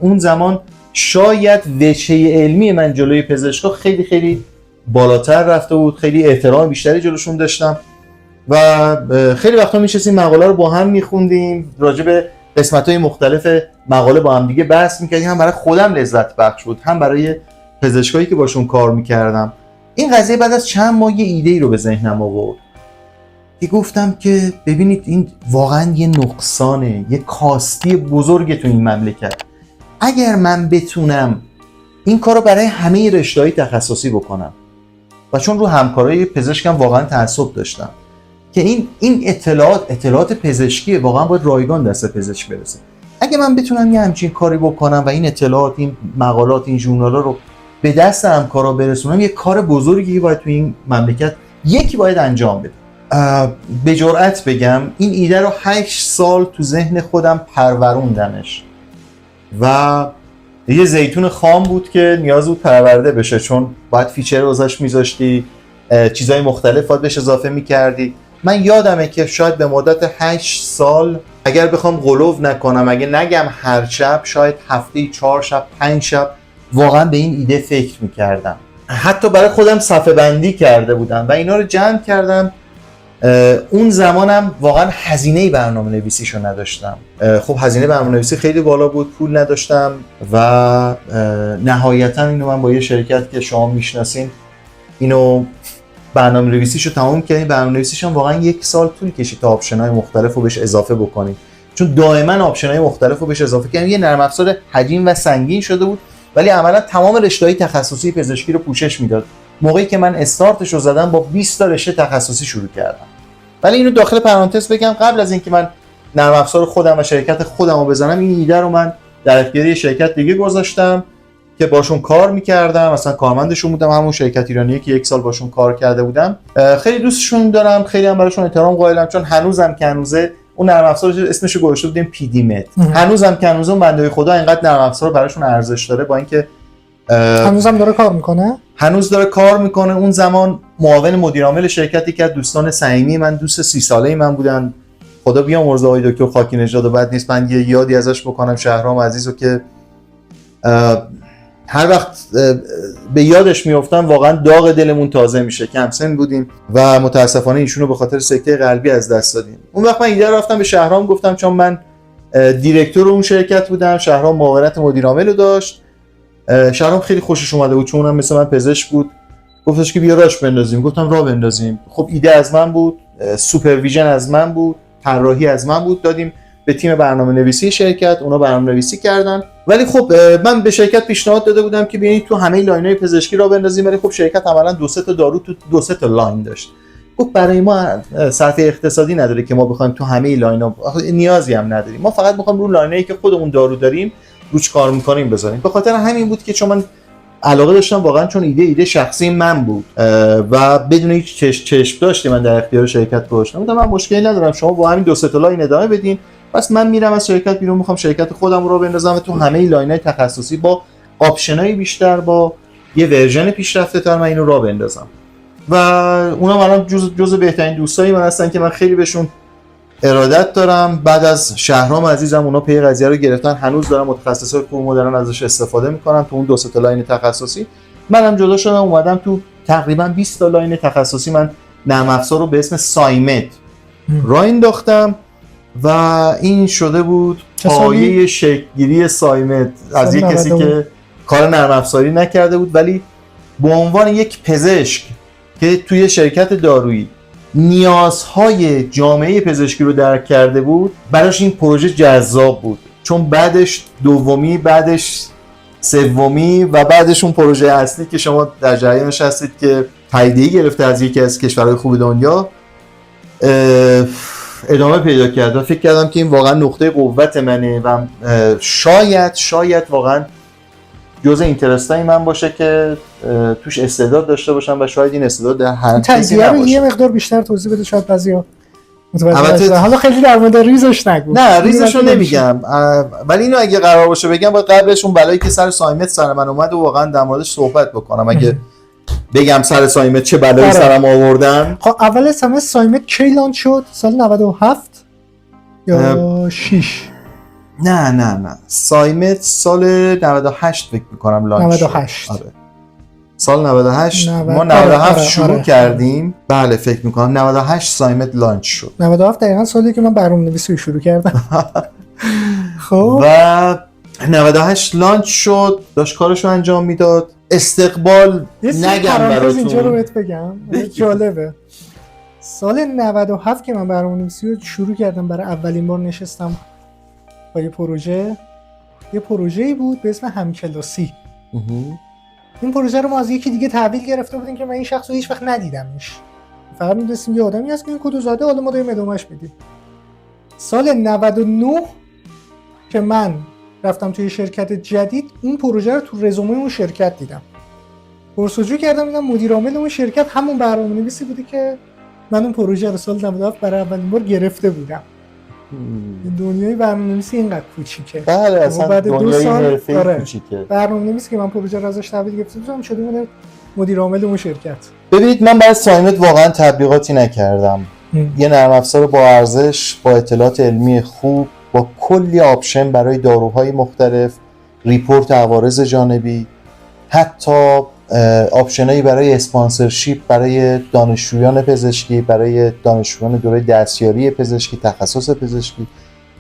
اون زمان شاید وجهه علمی من جلوی پزشکا خیلی خیلی بالاتر رفته بود، خیلی احترام بیشتری جلوشون داشتم و خیلی وقتا میشستیم مقاله رو با هم میخوندیم، راجع به قسمت‌های مختلف مقاله با هم دیگه بحث میکردیم. هم برای خودم لذت بخش بود، هم برای پزشکایی که باشون کار میکردم. این قضیه بعد از چند ماه یه ایده‌ای رو به ذهنم آورد که گفتم که ببینید این واقعا یه نقصانه، یه کاستی بزرگه تو این مملکت. اگر من بتونم این کار رو برای همه رشته‌های تخصصی بکنم و چون رو همکارای پزشکم واقعا تعصب داشتم که این اطلاعات پزشکی واقعا باید رایگان دست پزشک برسه، اگه من بتونم یه همچین کاری بکنم و این اطلاعات، این مقالات، این ژورنالا رو به دست همکارا برسونم، یه کار بزرگی باید تو این مملکت یکی باید انجام بده. به جرئت بگم این ایده رو 8 سال تو ذهن خودم پروروندمش و یه زیتون خام بود که نیاز بود پرورده بشه، چون باید فیچر واسش میذاشتی، چیزای مختلف باید بهش اضافه میکردی. من یادمه که شاید به مدت 8 سال اگر بخوام غلو نکنم، اگه نگم هر شب، شاید هفته 4 شب 5 شب واقعا به این ایده فکر میکردم. حتی برای خودم صفحه بندی کرده بودم و اینا رو جمع کردم. اون زمانم واقعا هزینه برنامه نویسیشو نداشتم. خب هزینه برنامه نویسی خیلی بالا بود، پول نداشتم و نهایتا اینو من با یه شرکت که شما میشناسین اینو برنامه نویسیشو تمام کردیم. برنامه نویسیش هم واقعا 1 سال طول کشید تا آپشن‌های مختلف رو بهش اضافه بکنیم، چون دائما آپشن‌های مختلف رو بهش اضافه کردیم. یه نرم افزار حجیم و سنگین شده بود ولی عملا تمام رشته‌های تخصصی پزشکی رو پوشش میداد. موقعی که من استارتش رو زدم با 20 تا رشته تخصصی شروع کردم. ولی اینو داخل پرانتز بگم، قبل از اینکه من نرم افزار خودم و شرکت خودم رو بزنم، این ایده رو من در اختیار یه شرکت دیگه گذاشتم که باشون کار میکردم، مثلا کارمندشون بودم، همون شرکت ایرانیه که 1 سال باشون کار کرده بودم. خیلی دوستشون دارم، خیلی هم براشون احترام قائلم، چون هنوزم که هنوزه اون نرم افزار اسمش رو گذاشته بودیم پی دی مت، هنوزم که هنوزه اون بنده خدا اینقدر نرم افزار براشون ارزش داره، با اینکه هنوزم داره کار میکنه. هنوز داره کار میکنه. اون زمان معاون مدیر عامل شرکتی که دوستان صمیمی من، دوست 30 ساله من بودن، خدا بیامرزه آقای دکتر خاکی نژاد، و بد نیست من یه یادی ازش بکنم، شهرام عزیزو که هر وقت به یادش میافتم واقعا داغ دلمون تازه میشه. کم سن بودیم و متاسفانه ایشونو به خاطر سکته قلبی از دست دادیم. اون وقت من ایده رو رفتم به شهرام گفتم، چون من دیرکتور اون شرکت بودم، شهرام معاونت مدیر عامل رو داشت. شهرام خیلی خوشش اومده بود چون اونم مثل من پزشک بود، گفتش که بیا راش بندازیم. گفتم راه بندازیم. خب ایده از من بود، سوپرویژن از من بود، طراحی از من بود، دادیم به تیم برنامه نویسی شرکت، اونا برنامه نویسی کردن. ولی خب من به شرکت پیشنهاد داده بودم که بیایید تو همه لاین‌های پزشکی راه بندازیم، ولی خب شرکت عملاً 2-3 تا دارو تو 2-3 تا لاین داشت. گفت برای ما صرفه اقتصادی نداره که ما بخوایم تو همه لاینا، نیازی هم نداریم، ما فقط می‌خوایم رو لاینایی که خودمون دارو داریم روش کار می‌کنیم بذاریم. به خاطر همین بود که چون من علاقه داشتم واقعا، چون ایده شخصی من بود و بدون هیچ چشم داشتی من در اختیار شرکت گذاشتم. گفتم من مشکلی ندارم، شما با همین 2-3 تا لاین ادامه بدین، پس من میرم از شرکت بیرون، میخوام شرکت خودم رو بندازم و تو همه لاین‌های تخصصی با آپشنای بیشتر، با یه ورژن پیشرفته‌تر من اینو راه بندازم. و اونا الان جزء بهترین دوستای من هستن که من خیلی بهشون ارادت دارم. بعد از شهرام عزیزم اونا پی قضیه رو گرفتن، هنوز دارن متخصصای خوب دارن ازش استفاده میکنن تو اون 2-3 تا لاین تخصصی. منم جدا شدم اومدم تو تقریبا 20 تا لاین تخصصی. من نرم افزار رو به اسم سایمت راه انداختم و این شده بود پایه شکل‌گیری سایمت از یک کسی که کار نرم افزاری نکرده بود، ولی به عنوان یک پزشک که توی شرکت دارویی نیازهای جامعه پزشکی رو درک کرده بود، براش این پروژه جذاب بود، چون بعدش دومی، بعدش سومی و بعدش اون پروژه اصلی که شما در جریانش هستید که تاییدیه گرفته از یکی از کشورهای خوب دنیا ادامه پیدا کرد. و فکر کردم که این واقعا نقطه قوت منه و شاید واقعا جزء اینترستای من باشه که توش استعداد داشته باشم و شاید این استعداد در هر کسی نباشه. یه مقدار بیشتر توضیح بده، شاید بعضیا متوجه نشن. حالا خیلی در مورد ریزش نگو. نه ریزشو نمیگم، ولی اینو اگه قرار باشه بگم باید قبلش اون بلایی که سر سایمت سر من اومد و واقعا در موردش صحبت بکنم. اگه بگم سر سایمت چه بلایی آره. سرم آوردن. خب اول از همه سایمت کی لانچ شد؟ سال 97 یا 6؟ نه سایمت سال 98 فکر میکنم لانچ شد. 98. آره. سال 98 ما 97 شروع کردیم. بله فکر میکنم 98 سایمت لانچ شد. 97 دقیقاً سالی که من برنامه‌نویسی شروع کردم. خب و 98 لانچ شد، داشت کارشو انجام میداد. استقبال نگم براتون اینجا رو بهت بگم جالبه. سال 97 که من برنامه‌نویسی رو شروع کردم، برای اولین بار نشستم با یه پروژه‌ای بود به اسم همکلاسی. این پروژه رو ما از یکی دیگه تحویل گرفته بودیم که من این شخص رو هیچ وقت ندیدمش، فقط می‌دونستیم یه آدمی هست که این کدو زده، حالا ما داریم ادامهش میدیم. سال 99 که من رفتم توی شرکت جدید، این پروژه رو تو رزومه اون شرکت دیدم، پرسجو کردم، دیدم مدیر عامل اون شرکت همون برنامه‌نویسی بودی که من اون پروژه رو سال 97 برای اولین بار گرفته بودم. دنیای برنامه‌نویسی اینقدر کوچیکه. بله اصلا بعد 2 سال حرفه‌ای کوچیکه. برنامه‌نویسی که من پروژه رو ازش تحویل گرفته بودم شده بود مدیر عامل اون شرکت. ببینید من برای سایمت واقعا تبلیغاتی نکردم. یه نرم افزار با ارزش، با اطلاعات علمی خوب، با کلی آپشن برای داروهای مختلف، ریپورت عوارض جانبی، حتی آپشنایی برای اسپانسرشیپ برای دانشجویان پزشکی، برای دانشجویان دوره دستیاری پزشکی، تخصص پزشکی.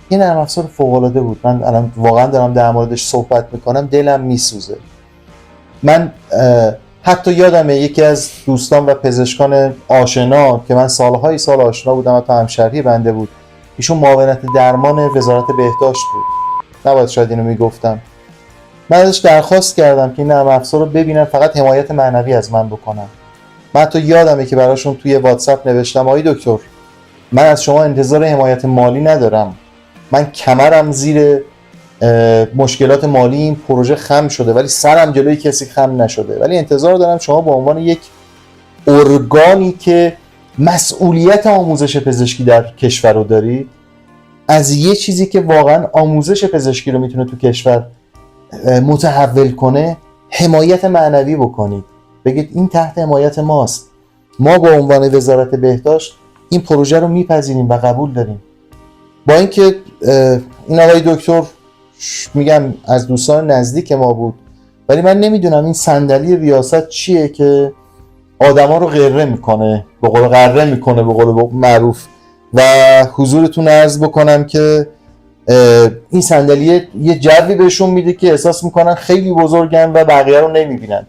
این نرم افزار فوق‌العاده بود. من الان واقعا دارم در موردش صحبت میکنم دلم میسوزه. من حتی یادمه یکی از دوستان و پزشکان آشنا که من سال آشنا بودم و تا همشهری بنده بود، ایشون معاونت درمان وزارت بهداشت بود. نباید شاید اینو میگفتم. من ازش درخواست کردم که این نرم افزار رو ببینن، فقط حمایت معنوی از من بکنن. من حتی یادمه که براشون توی واتساپ نوشتم آقای دکتر من از شما انتظار حمایت مالی ندارم، من کمرم زیر مشکلات مالی این پروژه خم شده ولی سرم جلوی کسی خم نشده، ولی انتظار دارم شما به عنوان یک ارگانی که مسئولیت آموزش پزشکی در کشور رو دارید، از یه چیزی که واقعا آموزش پزشکی رو میتونه تو کشور متحول کنه حمایت معنوی بکنید، بگید این تحت حمایت ماست، ما به عنوان وزارت بهداشت این پروژه رو میپذیریم و قبول داریم. با اینکه این آقای دکتر میگم از دوستان نزدیک ما بود، ولی من نمیدونم این صندلی ریاست چیه که آدما رو غره میکنه، به قول معروف. و حضورتون عرض بکنم که این صندلی یه جوی بهشون میده که احساس میکنن خیلی بزرگن و بقیه رو نمیبینن.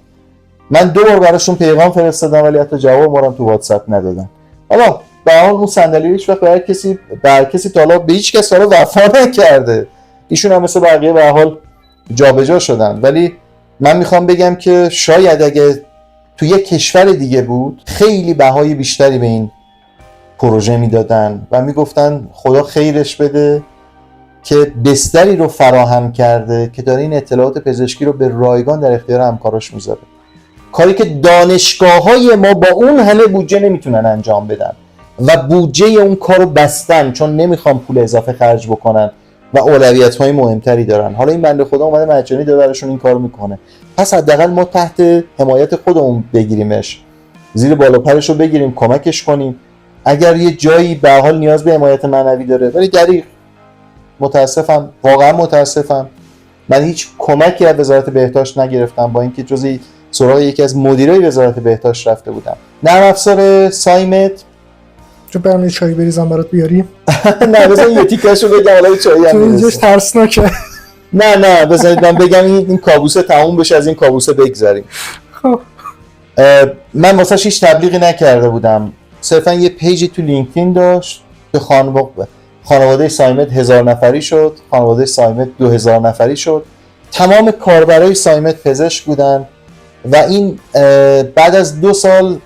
من 2 بار براشون پیغام فرستادم ولی حتی جواب ما تو واتساپ ندادن. حالا به حال اون صندلی هیچ وقت برای کسی تا حالا به هیچ کس وفا نکرده. ایشون هم مثل بقیه به حال جابجا شدن، ولی من میخوام بگم که شاید اگه تو یک کشور دیگه بود خیلی بهای بیشتری به این پروژه میدادن و میگفتن خدا خیرش بده که بستری رو فراهم کرده که داره این اطلاعات پزشکی رو به رایگان در اختیار همکاراش میذاره، کاری که دانشگاه‌های ما با اون همه بودجه نمیتونن انجام بدن و بودجه اون کارو بستن چون نمیخوان پول اضافه خرج بکنن و اولویت‌های مهمتری دارن. حالا این بنده خدا اومده مجانی داره براشون این کارو میکنه، پس حداقل ما تحت حمایت خودمون بگیریمش، زیر بالا پرش رو بگیریم، کمکش کنیم اگر یه جایی به حال نیاز به حمایت معنوی داره. ولی دقیق متاسفم، واقعا متاسفم، من هیچ کمکی از وزارت بهداشت نگرفتم، با اینکه جزئی سراغ یکی از مدیرای وزارت بهداشت رفته بودم. نرم افزار سایمت تو برام یه چای بریزم برات بیاریم؟ نه بذار یه تیکشو بگم حالا چایی هم اینجاش ترسناکه. نه بذارید من بگم این کابوسه تموم بشه، از این کابوسه بگذریم. خب من واسه هیچ تبلیغی نکرده بودم، صرفا یه پیجی تو لینکدین داشت که خانواده سایمت 1000 نفری شد، خانواده سایمت 2000 نفری شد، تمام کاربرای سایمت پزشک بودن و این بعد از 2 سال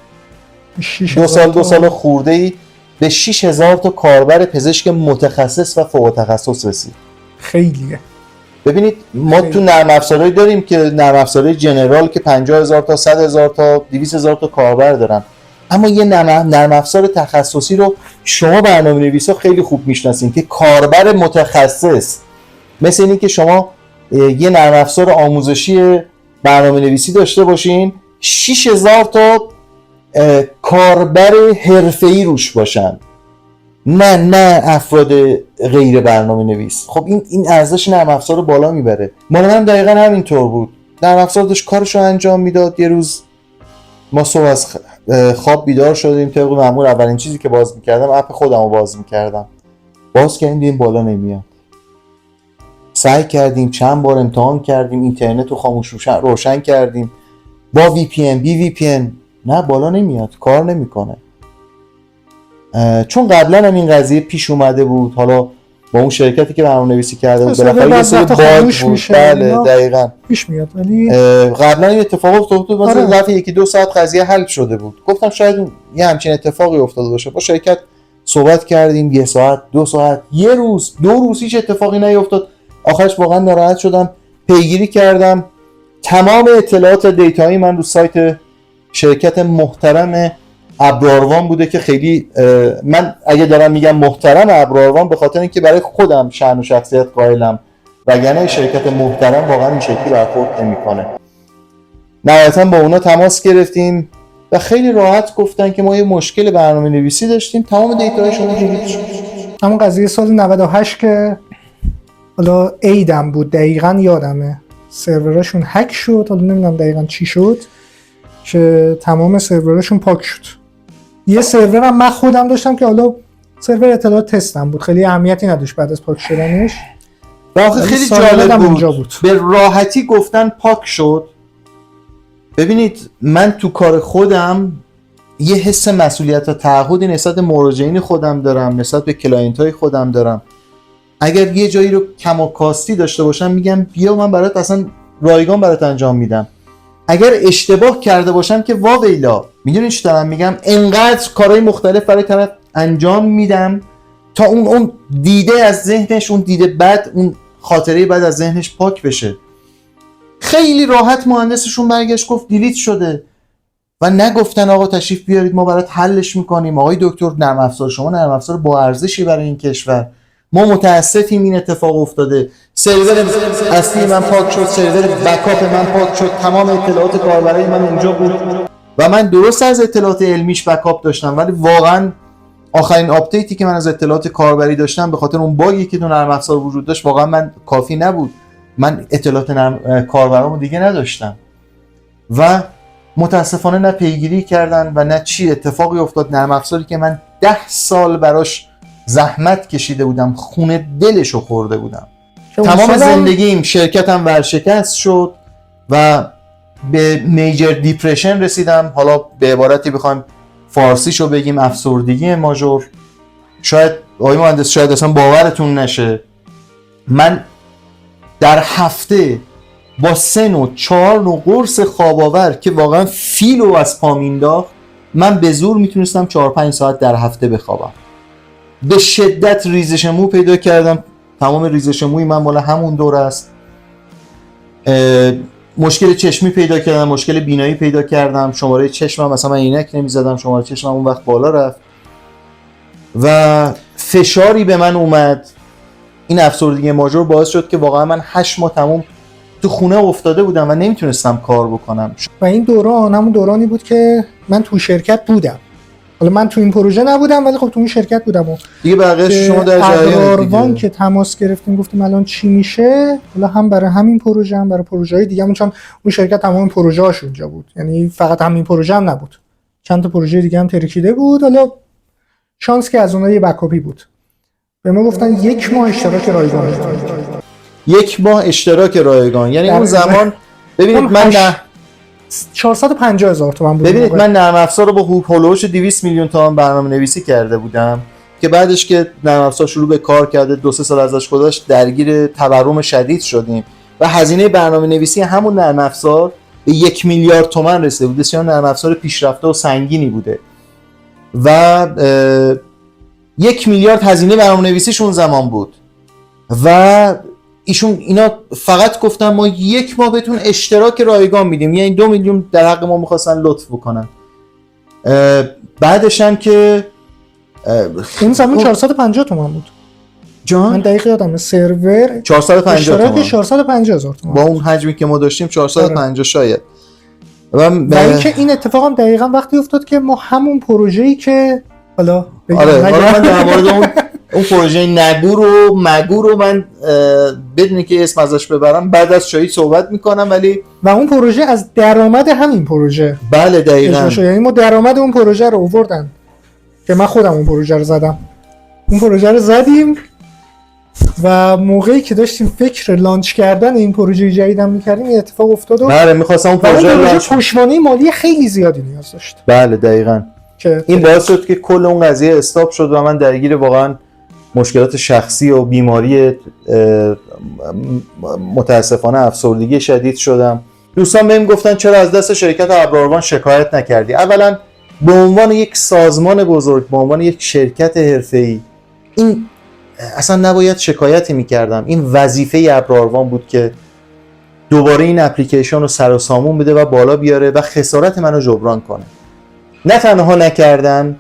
2 سال خورده‌ای به 6000 تا کاربر پزشک متخصص و فوق تخصص رسید. خیلیه. ببینید ما تو نرم افزارهایی داریم که نرم افزارهای جنرال که 50000 تا 100000 تا 200000 تا کاربر دارن، اما یه نرم افزار تخصصی رو شما برنامه‌نویسا خیلی خوب میشناسین که کاربر متخصص، مثل اینی که شما یه نرم افزار آموزشی برنامه‌نویسی داشته باشین 6000 تا کاربر حرفه‌ای روش باشن، نه افراد غیر برنامه نویس. خب این ارزش نرم افزار رو بالا میبره. مال من دقیقا همینطور بود. نرم افزار داشت کارش رو انجام میداد. یه روز ما صبح از خواب بیدار شدیم، طبق معمول اولین چیزی که باز میکردم اپ خودم رو باز میکردم. باز کردیم دیدیم بالا نمیاد. سعی کردیم چند بار امتحان کردیم، اینترنت رو خاموش روشن کردیم با VPN نه بالا نمیاد، کار نمیکنه. چون قبلا هم این قضیه پیش اومده بود، حالا با اون شرکتی که برنامه‌نویسی کرده بود بالاخره یه سری باگ بود. بله دقیقاً پیش میاد. ولی قبلا این اتفاق افتاده بود، مثلا ظرف 1-2 ساعت قضیه حل شده بود. گفتم شاید یه همچین اتفاقی افتاده باشه. با شرکت صحبت کردیم 1 ساعت 2 ساعت، یه روز 2 روز هیچ اتفاقی نیفتاد. آخرش واقعا ناراحت شدم، پیگیری کردم. تمام اطلاعات دیتایی من رو سایت شرکت محترم ابراروان بوده که خیلی من اگه دارم میگم محترم ابراروان به خاطر اینکه برای خودم شأن و شخصیت قائلم، وگرنه شرکت محترم واقعا این شکلی برخورد نمیکنه. نهایتا با اونا تماس گرفتیم و خیلی راحت گفتن که ما یه مشکل برنامه‌نویسی داشتیم، تمام دیتاهای شما دیلیت شد. همون قضیه سال 98 که حالا عیدم بود، دقیقاً یادمه سروراشون هک شد، حالا نمیدونم دقیقاً چی شد که تمام سروراشون پاک شد. یه سرورم من خودم داشتم که حالا سرور اطلاعات تستم بود، خیلی اهمیتی نداشت بعد از پاک شدنش. واقعا خیلی جالب بود. به راحتی گفتن پاک شد. ببینید من تو کار خودم یه حس مسئولیت و تعهدی نسبت به مراجعین خودم دارم، نسبت به کلاینت‌های خودم دارم. اگر یه جایی رو کم و کاستی داشته باشم میگم بیا من برات اصلا رایگان برات انجام میدم. اگر اشتباه کرده باشم که واویلا، میدونین چی دارم میگم، انقدر کارهای مختلف برای طرف انجام میدم تا اون دیده از ذهنش، اون دیده بد، اون خاطره بد از ذهنش پاک بشه. خیلی راحت مهندسشون برگشت گفت دیلیت شده و نگفتن آقا تشریف بیارید ما برات حلش میکنیم. آقای دکتر نرم افزار شما نرم افزار با ارزشی برای این کشور، ما متاسفیم این اتفاق افتاده. سرور اصلی من پاک شد، سرور بکاپ من پاک شد، تمام اطلاعات کاربرای من اونجا بود و من درست از اطلاعات علمیش بکاپ داشتم، ولی واقعا آخرین آپدیتی که من از اطلاعات کاربری داشتم به خاطر اون باگی که تو نرم افزار وجود داشت واقعا من کافی نبود. من اطلاعات کاربرامو دیگه نداشتم و متاسفانه نه پیگیری کردن و نه چی اتفاقی افتاد. نرم افزاری که من 10 سال براش زحمت کشیده بودم، خون دلشو خورده بودم، تمام زندگیم شرکتم ورشکست شد و به میجر دیپرشن رسیدم. حالا به عبارتی بخوایم فارسیشو بگیم افسردگی ماژور. شاید آقای مهندس شاید اصلا باورتون نشه من در هفته با 3 و 4 نوع قرص خواب آور که واقعا فیلو از پا مینداخت، من به زور میتونستم 4-5 ساعت در هفته بخوابم. به شدت ریزش مو پیدا کردم، تمام ریزش موی من مال همون دور است. مشکل چشمی پیدا کردم، مشکل بینایی پیدا کردم، شماره چشمم مثلا من عینک نمیزدم، شماره چشمم اون وقت بالا رفت و فشاری به من اومد. این افسردگی ماژور باعث شد که واقعا من 8 ماه تموم تو خونه افتاده بودم و نمیتونستم کار بکنم. و این دوران همون دورانی بود که من تو شرکت بودم. حالا من تو این پروژه نبودم ولی خب تو این شرکت بودم و دیگه بقیه شما در جریان دیگه. که تماس گرفتیم گفتیم الان چی میشه، حالا هم برای همین پروژه هم برای پروژه‌های دیگه، چون اون شرکت تمام پروژه‌اش اونجا بود، یعنی فقط همین پروژه هم نبود، چند تا پروژه دیگه هم ترکیده بود. حالا شانس که از اونها یه بکاپی بود. به ما گفتن 1 ماه اشتراک رایگان. 1 ماه اشتراک رایگان، یعنی اون زمان ببینید من 450,000 تومان بود. ببینید من نرم افزار رو با هولوش 200 میلیون تومان برنامه‌نویسی کرده بودم که بعدش که نرم افزار شروع به کار کرده 2-3 سال ازش گذشت درگیر تورم شدید شدیم و هزینه برنامه‌نویسی همون نرم افزار به 1 میلیارد تومان رسیده بود. بسیار نرم افزار پیشرفته و سنگینی بوده و 1 میلیارد هزینه برنامه‌نویسیش اون زمان بود و اینا فقط گفتن ما 1 ماه بهتون اشتراک رایگان میدیم، یعنی 2 میلیون در حق ما میخواستن لطف بکنن. بعدش هم که اون زمان 450 تومان بود جان، من دقیق یادمه سرور 450 تومان، اشتراک 450,000 تومان با اون حجمی که ما داشتیم 450 شاید. و اینکه این اتفاق هم دقیقا وقتی افتاد که ما همون پروژه‌ای که حالا آره من در مورد اون پروژه مگو رو من بدونی که اسم ازش ببرم بعد از شاهی صحبت میکنم، ولی و اون پروژه از درآمد همین پروژه بله دقیقاً، یعنی ما درآمد اون پروژه رو آوردن که من خودم اون پروژه رو زدم. اون پروژه رو زدیم و موقعی که داشتیم فکر لانچ کردن این پروژه جدیدم می‌کردیم این اتفاق افتاد و بله می‌خواستم اون پروژه پشتوانه مالی خیلی زیادی نیاز داشت. بله دقیقاً این باعث شد که کل اون قضیه استاپ شد و من درگیر واقعاً مشکلات شخصی و بیماری متاسفانه افسردگی شدید شدم. دوستان بهم گفتن چرا از دست شرکت ابراروان شکایت نکردی؟ اولا به عنوان یک سازمان بزرگ، به عنوان یک شرکت حرفه‌ای این اصلا نباید شکایتی میکردم. این وظیفه ابراروان بود که دوباره این اپلیکیشن رو سر و سامون بده و بالا بیاره و خسارت منو جبران کنه. نه تنها نکردن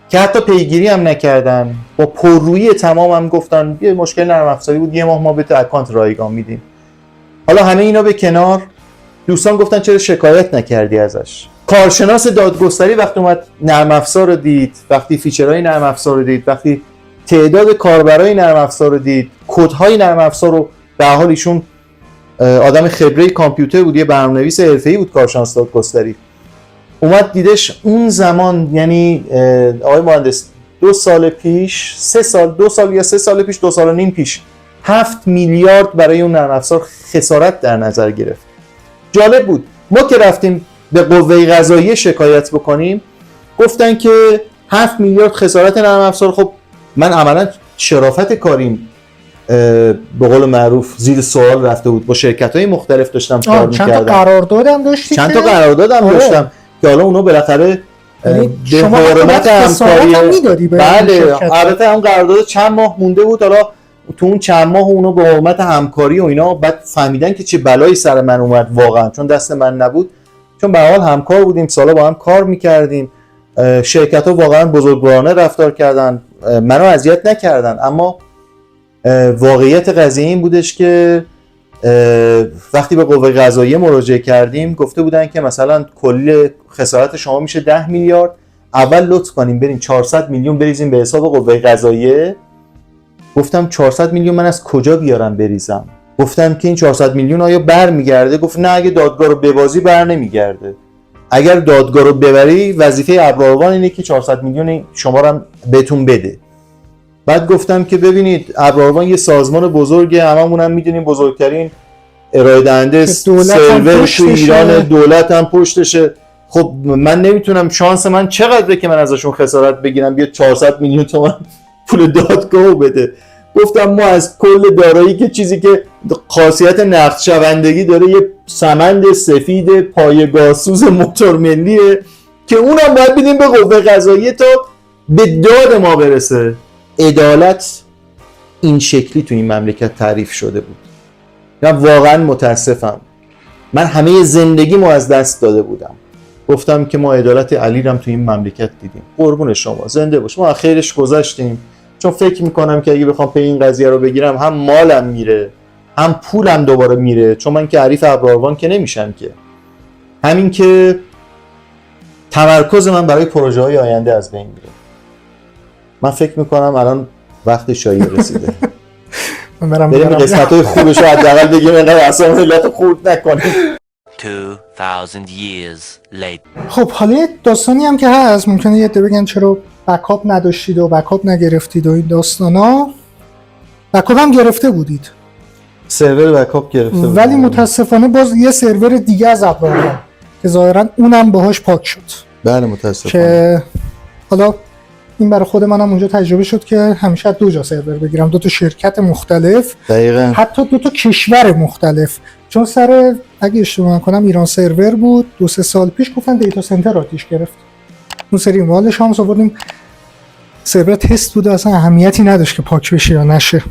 که حتی پیگیری هم نکردن، با پررویی تمام هم گفتن یه مشکل نرم افزاری بود، یه ماه ما به تو اکانت رایگان میدیم. حالا همه اینا به کنار، دوستان گفتن چرا شکایت نکردی ازش؟ کارشناس دادگستری وقتی اومد نرم افزار رو دید، وقتی فیچرهای نرم افزار رو دید، وقتی تعداد کاربرای نرم افزار رو دید، کدهای نرم افزار رو، به حال ایشون آدم خبره کامپیوتر بود، یه برنامه‌نویس حرفه‌ای بود کارشناس دادگستری، اومد دیدش اون زمان، یعنی آقای مهندس 2 سال پیش 3 سال 2 سال یا 3 سال پیش 2 سال و نیم پیش 7 میلیارد برای اون نرم افزار خسارت در نظر گرفت. جالب بود ما که رفتیم به قوه قضاییه شکایت بکنیم گفتن که 7 میلیارد خسارت نرم افزار. خب من عملا شرافت کاریم به قول معروف زیر سوال رفته بود. با شرکت‌های مختلف داشتم کار می‌کردم. چند تا قراردادم داشتی؟ چند تا قراردادم داشتم که حالا اونا بالاخره به حرمت همکاری میدادی. بله البته اون قرارداد چند ماه مونده بود، حالا تو اون چند ماه اونا به حرمت همکاری و اینا بعد فهمیدن که چه بلایی سر من اومد واقعا، چون دست من نبود، چون به هر حال همکار بودیم، سالا با هم کار می‌کردیم. شرکت‌ها واقعا بزرگوارانه رفتار کردن، منو اذیت نکردن، اما واقعیت قضیه این بودش که وقتی به قوه قضاییه مراجعه کردیم گفته بودن که مثلا کل خسارت شما میشه 10 میلیارد، اول لطف کنیم بریم 400 میلیون بریزیم به حساب قوه قضاییه. گفتم 400 میلیون من از کجا بیارم بریزم؟ گفتم که این 400 میلیون آیا برمیگرده؟ گفت نه اگه دادگاه رو ببازی بر نمیگرده، اگر دادگاه رو ببری وظیفه ابراروان اینه که 400 میلیون شما رو بهتون بده. بعد گفتم که ببینید ابراروان یه سازمان بزرگه، هممون هم میدونیم بزرگترین ارائه دهنده سرور تو ایران، دولت هم پشتشه. خب من نمیتونم، شانس من چقدره که من ازشون خسارت بگیرم بیا 400 میلیون تومان پول دادگاه بده. گفتم ما از کل دارایی که چیزی که خاصیت نقد شوندگی داره یه سمند سفید پایه‌گازسوز موتور ملیه که اونم باید بدیم به قوه قضاییه تا به داد ما برسه. عدالت این شکلی تو این مملکت تعریف شده بود. من واقعا متاسفم، من همه زندگیمو از دست داده بودم. گفتم که ما عدالت علی رم تو این مملکت دیدیم. قربون شما زنده باش، ما خیرش گذشتیم، چون فکر میکنم که اگه بخوام پی این قضیه رو بگیرم هم مالم میره هم پولم دوباره میره، چون من که حریف ابراروان که نمیشم که. همین که تمرکز من برای پروژه های آینده از بین میره. من فکر میکنم الان وقت شایی رسیده. بریم قسمت های خوبش رو حداقل بگیم، اینقدر اصلا ملت خورد نکنیم. 2000 years later. خب حالا داستانی هم که هست، ممکنه یه عده بگن چرا بکاپ نداشتید و بکاپ نگرفتید و این داستانا. بکاپ هم گرفته بودید، سرور بکاپ گرفته بود، ولی متاسفانه باز یه سرور دیگه از ابراروان که ظاهرا اونم باهاش پاک شد. بله متاسفانه. که حالا این برای خود منم اونجا تجربه شد که همیشه 2 جا سرور بگیرم، 2 تا شرکت مختلف، دقیقاً حتی 2 تا کشور مختلف، چون سر اگه اشتباه نکنم ایران سرور بود 2-3 سال پیش گفتن دیتا سنتر آتیش گرفت. اون سری مال شانس آوردیم سرور تست بود و اصلا اهمیتی نداشت که پاک بشه یا نشه.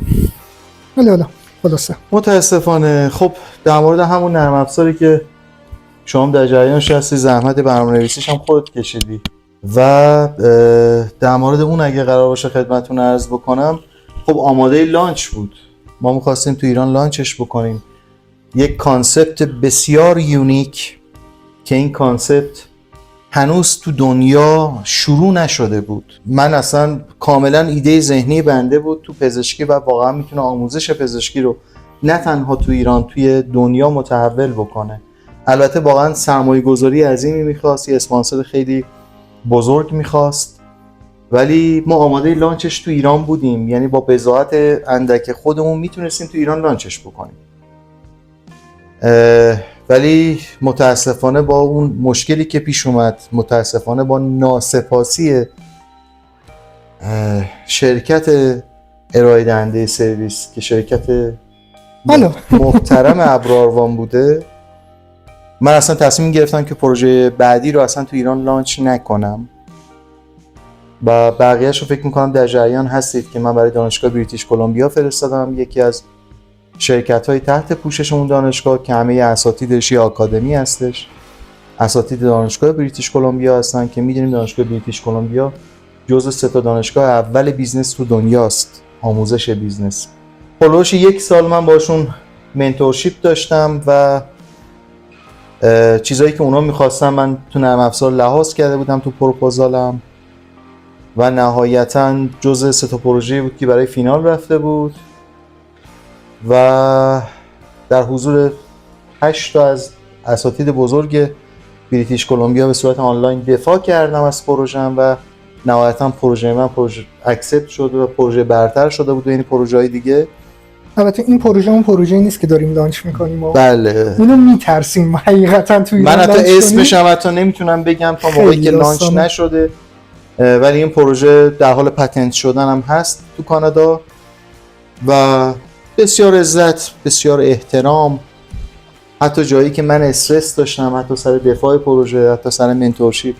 ولی حالا خلاصه متاسفانه. خب در مورد همون نرم افزاری که شما در جریانش هستی، زحمت برنامه‌نویسیش هم خودت کشیدی و در مورد اون اگه قرار باشه خدمتتون عرض بکنم، خب آماده لانچ بود، ما می‌خواستیم تو ایران لانچش بکنیم. یک کانسپت بسیار یونیک که این کانسپت هنوز تو دنیا شروع نشده بود. من اصلا کاملا ایده ذهنی بنده بود تو پزشکی و واقعا میتونه آموزش پزشکی رو نه تنها تو ایران، توی دنیا متحول بکنه. البته واقعا سرمایه گذاری عظیمی میخواست، یه اسپانسر خیلی بزرگ میخواست، ولی ما آماده لانچش تو ایران بودیم. یعنی با بضاعت اندک خودمون میتونستیم تو ایران لانچش بکنیم، ولی متاسفانه با اون مشکلی که پیش اومد، متاسفانه با ناسپاسی شرکت ارائه دهنده سرویس که شرکت محترم ابراروان بوده، من اصلا تصمیم گرفتم که پروژه بعدی رو اصلا تو ایران لانچ نکنم و بقیه‌اش رو فکر میکنم در جریان هستید که من برای دانشگاه بریتیش کلمبیا فرستادم، یکی از شرکت‌های تحت پوشش اون دانشگاه که همه اساتیدش یه آکادمی هستش، اساتید دانشگاه بریتیش کلمبیا هستن که می‌دونیم دانشگاه بریتیش کلمبیا جزو 3 تا دانشگاه اول بیزنس تو دنیاست، آموزش بیزنس. هولوش 1 سال من باشون منتورشیپ داشتم و چیزایی که اونا می‌خواستن من تو نرم افزار لحاظ کرده بودم تو پروپوزالم و نهایتاً جزء 3 تا پروژه‌ای بود که برای فینال رفته بود و در حضور 8 تا از اساتید بزرگ بریتیش کلمبیا به صورت آنلاین دفاع کردم از پروژه‌ام و نهایتاً پروژه من اکسپت شد و پروژه برتر شده بود بین پروژه‌های دیگه. البته این پروژه اون پروژه‌ای نیست که داریم لانچ می‌کنیم. بله. اونو میترسیم حقیقتاً توی من حتی اسمش هم حتی نمیتونم بگم تا موقعی که لانچ نشده، ولی این پروژه در حال پتنت شدن هم هست تو کانادا و بسیار عزت، بسیار احترام، حتی جایی که من استرس داشتم، حتی سر دفاع پروژه، حتی سر منتورشیپ،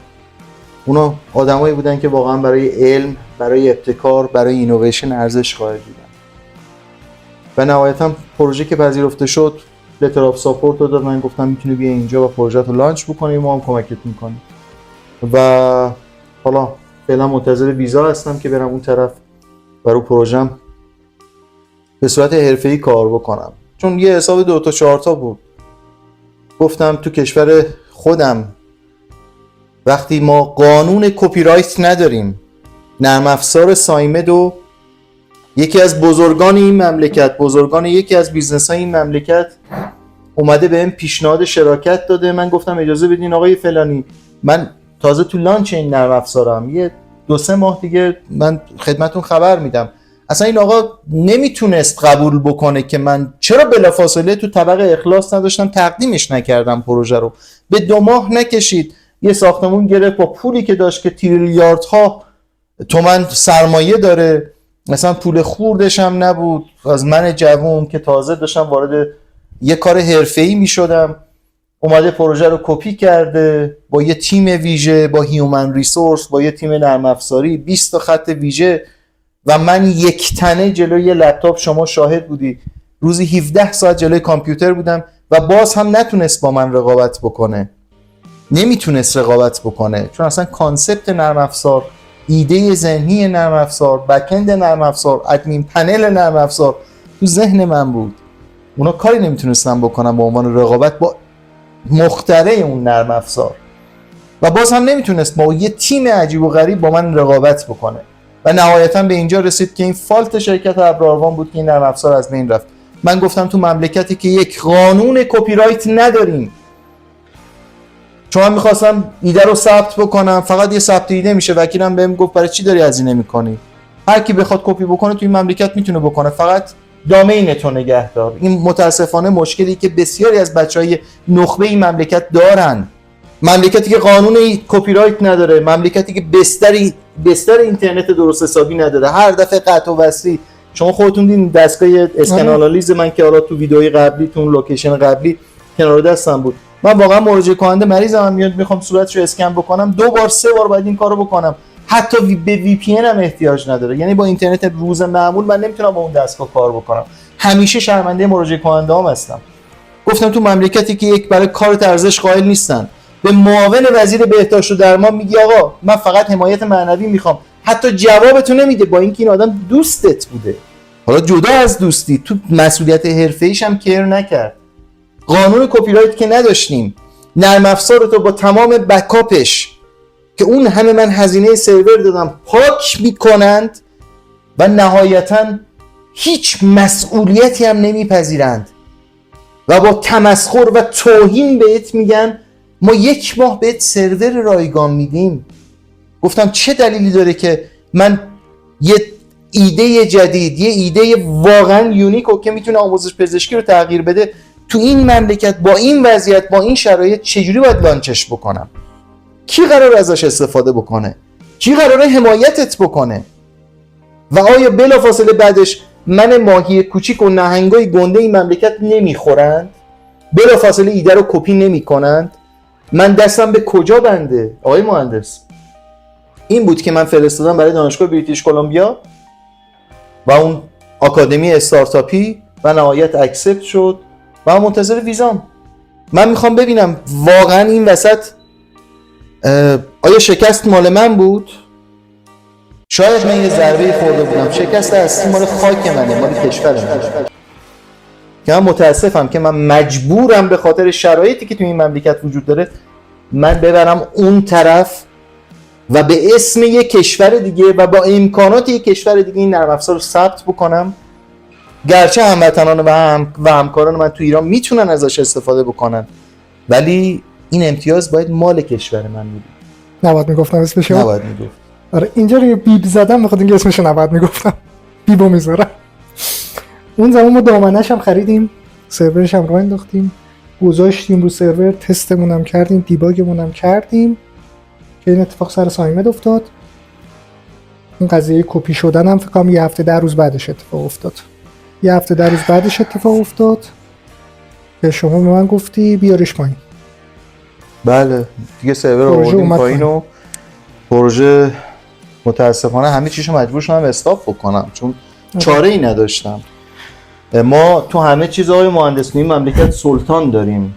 اونا آدمایی بودن که واقعا برای علم، برای ابتکار، برای اینویشن ارزش قائل بودن و نهایتا پروژه که پذیرفته شد لتر آف ساپورت رو داد، من گفتم میتونی بیا اینجا و پروژه رو لانچ بکنیم، ما هم کمکت میکنیم و حالا فعلا منتظر ویزا هستم که برم اون طرف و رو پروژم به صورت حرفه‌ای کار بکنم، چون یه حساب 2 تا 4 تا بود. گفتم تو کشور خودم وقتی ما قانون کپی رایت نداریم، نرم افزار سایمد یکی از بزرگان این مملکت، بزرگان یکی از بیزنس‌های این مملکت اومده بهم پیشنهاد شراکت داده، من گفتم اجازه بدین آقای فلانی، من تازه تو لانچ این نرم افزارم، یه 2-3 ماه دیگه من خدمتون خبر میدم. اصلا این آقا نمیتونست قبول بکنه که من چرا بلافاصله تو طبق اخلاص نداشتم تقدیمش نکردم پروژه رو. به 2 ماه نکشید یه ساختمون گرفت با پولی که داشت که تریلیاردها تومن سرمایه داره، مثلا پول خوردش هم نبود، از من جوون که تازه داشتم وارد یه کار حرفه‌ای میشدم، اومده پروژه رو کپی کرده با یه تیم ویژه، با هیومن ریسورس، با یه تیم نرم افزاری، 20 تا خط ویژه و من یک تنه جلوی یه لپتاپ، شما شاهد بودی روزی 17 ساعت جلوی کامپیوتر بودم و باز هم نتونست با من رقابت بکنه، نمیتونست رقابت بکنه، چون اصلا کانسپت نرم افزار، ایده ذهنی نرم افزار، بک‌اند نرم افزار، ادمین پنل نرم افزار تو ذهن من بود. اونا کاری نمیتونستن بکنن به عنوان رقابت با مخترع اون نرم افزار و باز هم نمیتونست با یه تیم عجیب و غریب با من رقابت بکنه و نهایتا به اینجا رسید که این فالت شرکت ابراروان بود که این نرم افزار از بین رفت. من گفتم تو مملکتی که یک قانون کپی رایت نداریم، چون من میخواستم ایده رو ثبت بکنم، فقط یه ثبت ایده میشه، وکیلم بهم گفت برای چی داری هزینه میکنی؟ هر کی بخواد کپی بکنه تو این مملکت میتونه بکنه، فقط دامین تو نگه دار. این متاسفانه مشکلی که بسیاری از بچهای نخبه این مملکت دارن. مملکتی که قانون کپی رایت نداره، مملکتی که بستر اینترنت درست حسابی نداره، هر دفعه قطع و وصلی. شما خودتون دیدین دستگاه اسکن آنالیز من که حالا تو ویدئوی قبلی، تو اون لوکیشن قبلی کنار دستم بود، من واقعا مراجعه کننده مریضم میاد میخوام صورتشو اسکن بکنم، 2 بار 3 بار باید این کارو بکنم، حتی به وی پی ان هم احتیاج نداره. یعنی با اینترنت روز معمول من نمیتونم با اون دستگاه کار بکنم. همیشه شرمنده مراجعه کننده هم هستم. گفتم تو مملکتی که یک برای کار ارزش قائل نیستن، به معاون وزیر بهداشت و درمان میگی آقا من فقط حمایت معنوی میخوام، حتی جوابتو نمیده، با اینکه این آدم دوستت بوده. حالا جدا از دوستی، تو مسئولیت حرفه‌ایش هم کیر نکرد. قانون کپی رایت که نداشتیم، نرم افزار تو با تمام بکاپش که اون همه من هزینه سرور دادم پاک میکنند و نهایتاً هیچ مسئولیتی هم نمیپذیرند و با تمسخر و توهین بهت میگن ما 1 ماه بهت سرور رایگان میدیم. گفتم چه دلیلی داره که من یه ایده جدید، یه ایده واقعا یونیک که میتونه آموزش پزشکی رو تغییر بده تو این مملکت با این وضعیت با این شرایط چجوری باید لانچش بکنم؟ کی قرار ازش استفاده بکنه؟ کی قراره حمایتت بکنه؟ و آیا بلافاصله بعدش من ماهی کوچیک و نهنگای گنده این مملکت نمیخورند؟ بلافاصله ایده رو کپی نمیکنند؟ من دستم به کجا بنده؟ آقای مهندس این بود که من فرستادم برای دانشگاه بریتیش کلمبیا و اون آکادمی استارتاپی و نهایت اکسپت شد و من منتظر ویزام. من میخوام ببینم واقعا این وسط آیا شکست مال من بود؟ شاید من یه ضربه خورده بودم، شکست اصلی مال خاک منه، مال کشور منه که من متاسفم که من مجبورم به خاطر شرایطی که تو این مملکت وجود داره من ببرم اون طرف و به اسم یک کشور دیگه و با امکانات یک کشور دیگه این نرم افزار رو ثبت بکنم، گرچه هموطنان و همکاران من تو ایران میتونن ازش استفاده بکنن ولی این امتیاز باید مال کشور من بود. نباید میگفتم اسمش رو؟ نباید میگفت. آره اینجا رو بیب زدم بخاطر اینکه اسمش رو نباید میگفتم. بیبو میذارم. اون زمان ما دامنش هم خریدیم، سرورش هم راه انداختیم، گذاشتیم رو سرور، تستمون هم کردیم، دیباگمون هم کردیم که این اتفاق سر سایمد افتاد. این قضیه کپی شدن هم فکر کنم 1 هفته 10 روز بعدش اتفاق افتاد. 1 هفته 10 روز بعدش اتفاق افتاد که شما به من گفتی بیارش پایین. بله دیگه سرور آوردیم پایین و پروژه متاسفانه همه چیشو مجبور شدم استاپ بکنم چون چاره ای نداشتم. ما تو همه چیز آقای مهندس این مملکت سلطان داریم،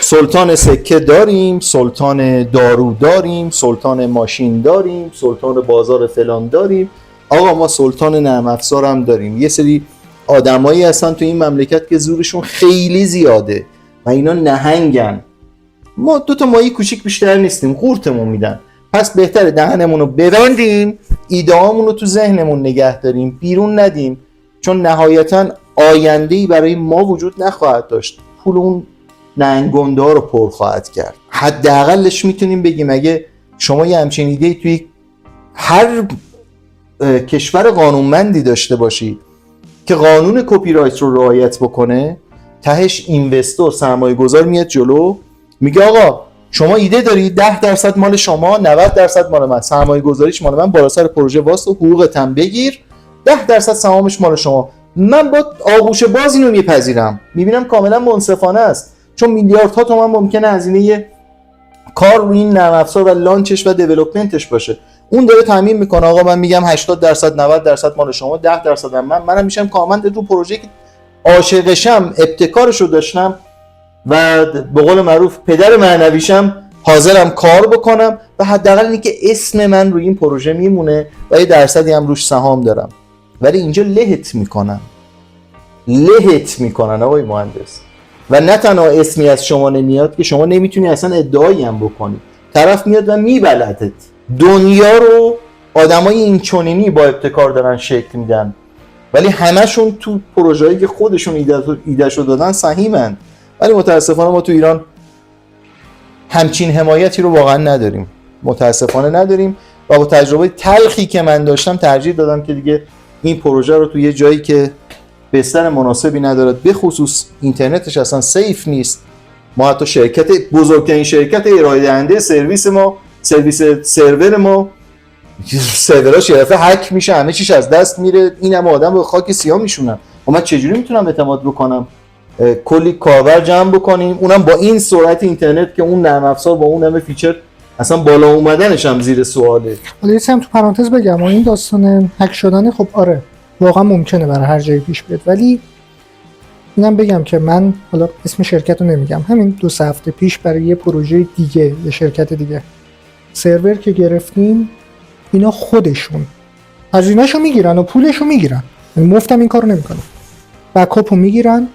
سلطان سکه داریم، سلطان دارو داریم، سلطان ماشین داریم، سلطان بازار فلان داریم. آقا ما سلطان نرم افزار هم داریم. یه سری آدمایی هستن تو این مملکت که زورشون خیلی زیاده و اینا نهنگن. ما 2 تا ماهی کوچیک بیشتر نیستیم، قورتمون میدن. پس بهتره دهنمون رو ببندیم، ایده‌هامون رو تو ذهنمون نگه داریم، بیرون ندیم، چون نهایتاً آینده‌ای برای ما وجود نخواهد داشت. پول اون نهنگ‌گنده‌ها رو پر خواهد کرد. حداقلش میتونیم بگیم اگه شما یه همچین ایده‌ای توی هر کشور قانونمندی داشته باشید که قانون کپی رایت رو رعایت بکنه، تهش اینوستور سرمایه‌گذار میاد جلو میگه آقا شما ایده داری 10% مال شما 90% مال من، سرمایه گذاریش مال من، بالا سر پروژه واسه حقوقت هم بگیر، 10% سهامش مال شما. من با آغوش باز اینو میپذیرم، میبینم کاملا منصفانه است، چون میلیاردها تومان ممکنه هزینه کار روی این نرم افزار و لانچش و دیولپمنتش باشه. اون داره تامین میکنه آقا من میگم 80% 90% مال شما 10% منم میشم کاملا رو پروژه که عاشقشم، ابتکارشو داشتم و به قول معروف پدر معنویشم، حاضرم کار بکنم و حداقل اینه که اسم من روی این پروژه میمونه و یه درصدی هم روش سهام دارم. ولی اینجا لهت میکنن آقای مهندس، و نه تنها اسمی از شما نمیاد که شما نمیتونی اصلا ادعایی هم بکنی، طرف میاد و میبلدت. دنیا رو آدمای این چنینی با ابتکار دارن شکل میدن ولی همشون تو پروژه‌ای که خودشون ایده‌شو دادن سهیمن. ولی متاسفانه ما تو ایران همچین حمایتی رو واقعا نداریم، متاسفانه نداریم و با تجربه تلخی که من داشتم ترجیح دادم که دیگه این پروژه رو تو یه جایی که بستر مناسبی نداره، به خصوص اینترنتش اصلا سیف نیست. ما حتی بزرگترین شرکت ارائه دهنده سرویس ما، سرور ما، سروراش یه دفعه هک میشه، همه چیش از دست میره، این هم آدم به خاک سیاه میشونن. و من چجوری میتونم اعتماد بکنم کلی کاربر جمع بکنیم، اونم با این سرعت اینترنت که اون نرم افزار با اون همه فیچر اصلا بالا اومدنش هم زیر سواله. حالا یه هم تو پرانتز بگم، این داستان هک شدن خب آره واقعا ممکنه برای هر جایی پیش بیاد، ولی اینم بگم که من حالا اسم شرکت رو نمیگم، همین 2 هفته پیش برای یه پروژه دیگه یه شرکت دیگه سرور که گرفتیم، اینا خودشون هزینه‌شو میگیرن و پولشو میگیرن، یعنی مفتم این کارو نمیکنن، بکاپو میگیرن،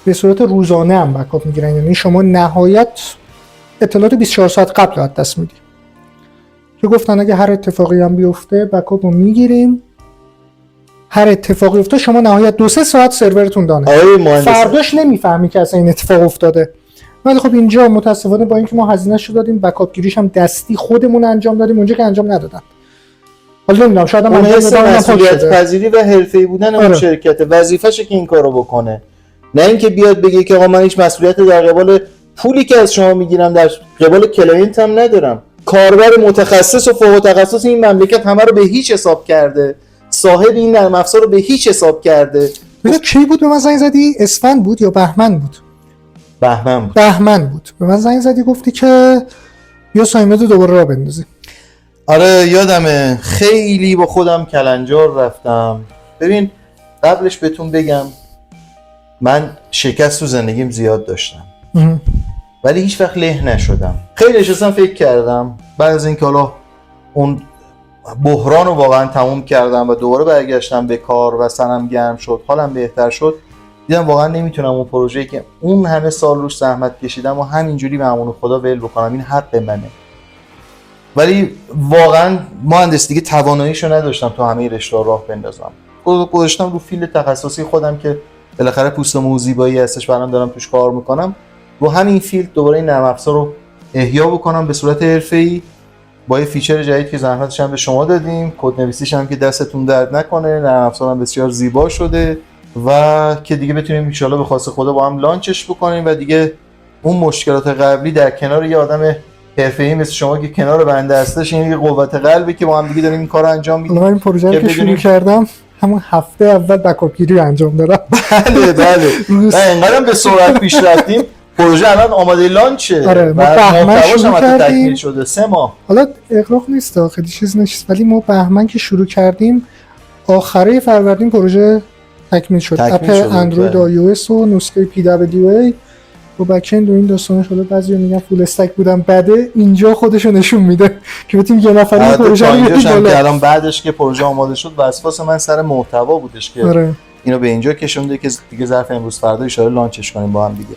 به صورت روزانه هم بکاپ میگیرن، یعنی شما نهایت اطلاعات 24 ساعت قبل از دست میدی که گفتن اگه هر اتفاقی هم بیفته بکاپ رو میگیریم، هر اتفاقی افتاد شما نهایت 2-3 ساعت سرورتون دانه، فرداش نمیفهمی که اصلا این اتفاق افتاده. ولی خب اینجا متاسفانه با اینکه ما هزینه‌شو دادیم بکاپ گیریش هم دستی خودمون انجام دادیم، اونجا که انجام ندادن. حالا نمیدونم شاید هم مسئولیت پذیری و حرفه‌ای بودن اون شرکت وظیفه‌شه که این کارو بکنه، نه اینکه بیاد بگه که آقا من هیچ مسئولیت در قبال پولی که از شما میگیرم در قبال کلاینت هم ندارم. کاربر متخصص و فوق تخصص این مملکت همه رو به هیچ حساب کرده، صاحب این نرم افزار رو به هیچ حساب کرده. ببین کی بود به من زنگ زدی؟ اسفند بود یا بهمن بود؟ بهمن بود. به من زنگ زدی گفتی که یا سایمت رو دوباره راه بندازی. آره یادمه، خیلی با خودم کلنجار رفتم. ببین قبلش بهتون بگم من شکست تو زندگیم زیاد داشتم ولی هیچ وقت له نشدم. خیلی نشستم فکر کردم بعد از اینکه حالا اون بحران رو واقعا تموم کردم و دوباره برگشتم به کار و سرم گرم شد، حالم بهتر شد، دیدم واقعا نمیتونم اون پروژه‌ای که اون همه سال روش زحمت کشیدم و همینجوری به امان خدا ول بکنم، این حق منه. ولی واقعا مهندس دیگه تواناییشو نداشتم تو همه رشته‌ها راه بندازم. گذاشتم رو فیلد تخصصی خودم که بالاخره پوست موضوع زیبایی هستش برام دارم توش کار میکنم، رو همین فیلد دوباره این نرم افزار رو احیا بکنم به صورت حرفه‌ای با یه فیچر جدید که زحمتش هم به شما دادیم، کدنویسیش هم که دستتون درد نکنه، نرم افزار هم بسیار زیبا شده و که دیگه بتونیم ان شاءالله به خواست خدا با هم لانچش بکنیم و دیگه اون مشکلات قبلی در کنار یه آدم حرفه‌ای مثل شما که کنار بنده هستش، این یه قوت قلبی که با هم دیگه داریم این کارو انجام میدیم. من این پروژه رو که شروع کردم همون هفته اول بکاپ گیری انجام دادم. بله اینقدرم به سرعت پیش رفتیم پروژه الان آماده لانچه. آره ما بهمن شروع کردیم، تکمیل شده 3 ماه. حالا اغراق نیست خیلی چیز نیست، ولی ما بهمن که شروع کردیم آخره فروردین پروژه تکمیل شد. اپ اندروید و iOS و نسخه PWA و بک‌اند و این داستانا شده. بعضیا میگن فول استک بودم، بعده اینجا خودشو نشون میده که بتونیم یه نفری پروژه رو ببریم بالا. الان بعدش که پروژه آماده شد وسواس من سر محتوا بودش که اینو به اینجا کشونده که دیگه ظرف امروز فردا ان شاءالله لانچش کنیم با هم دیگه.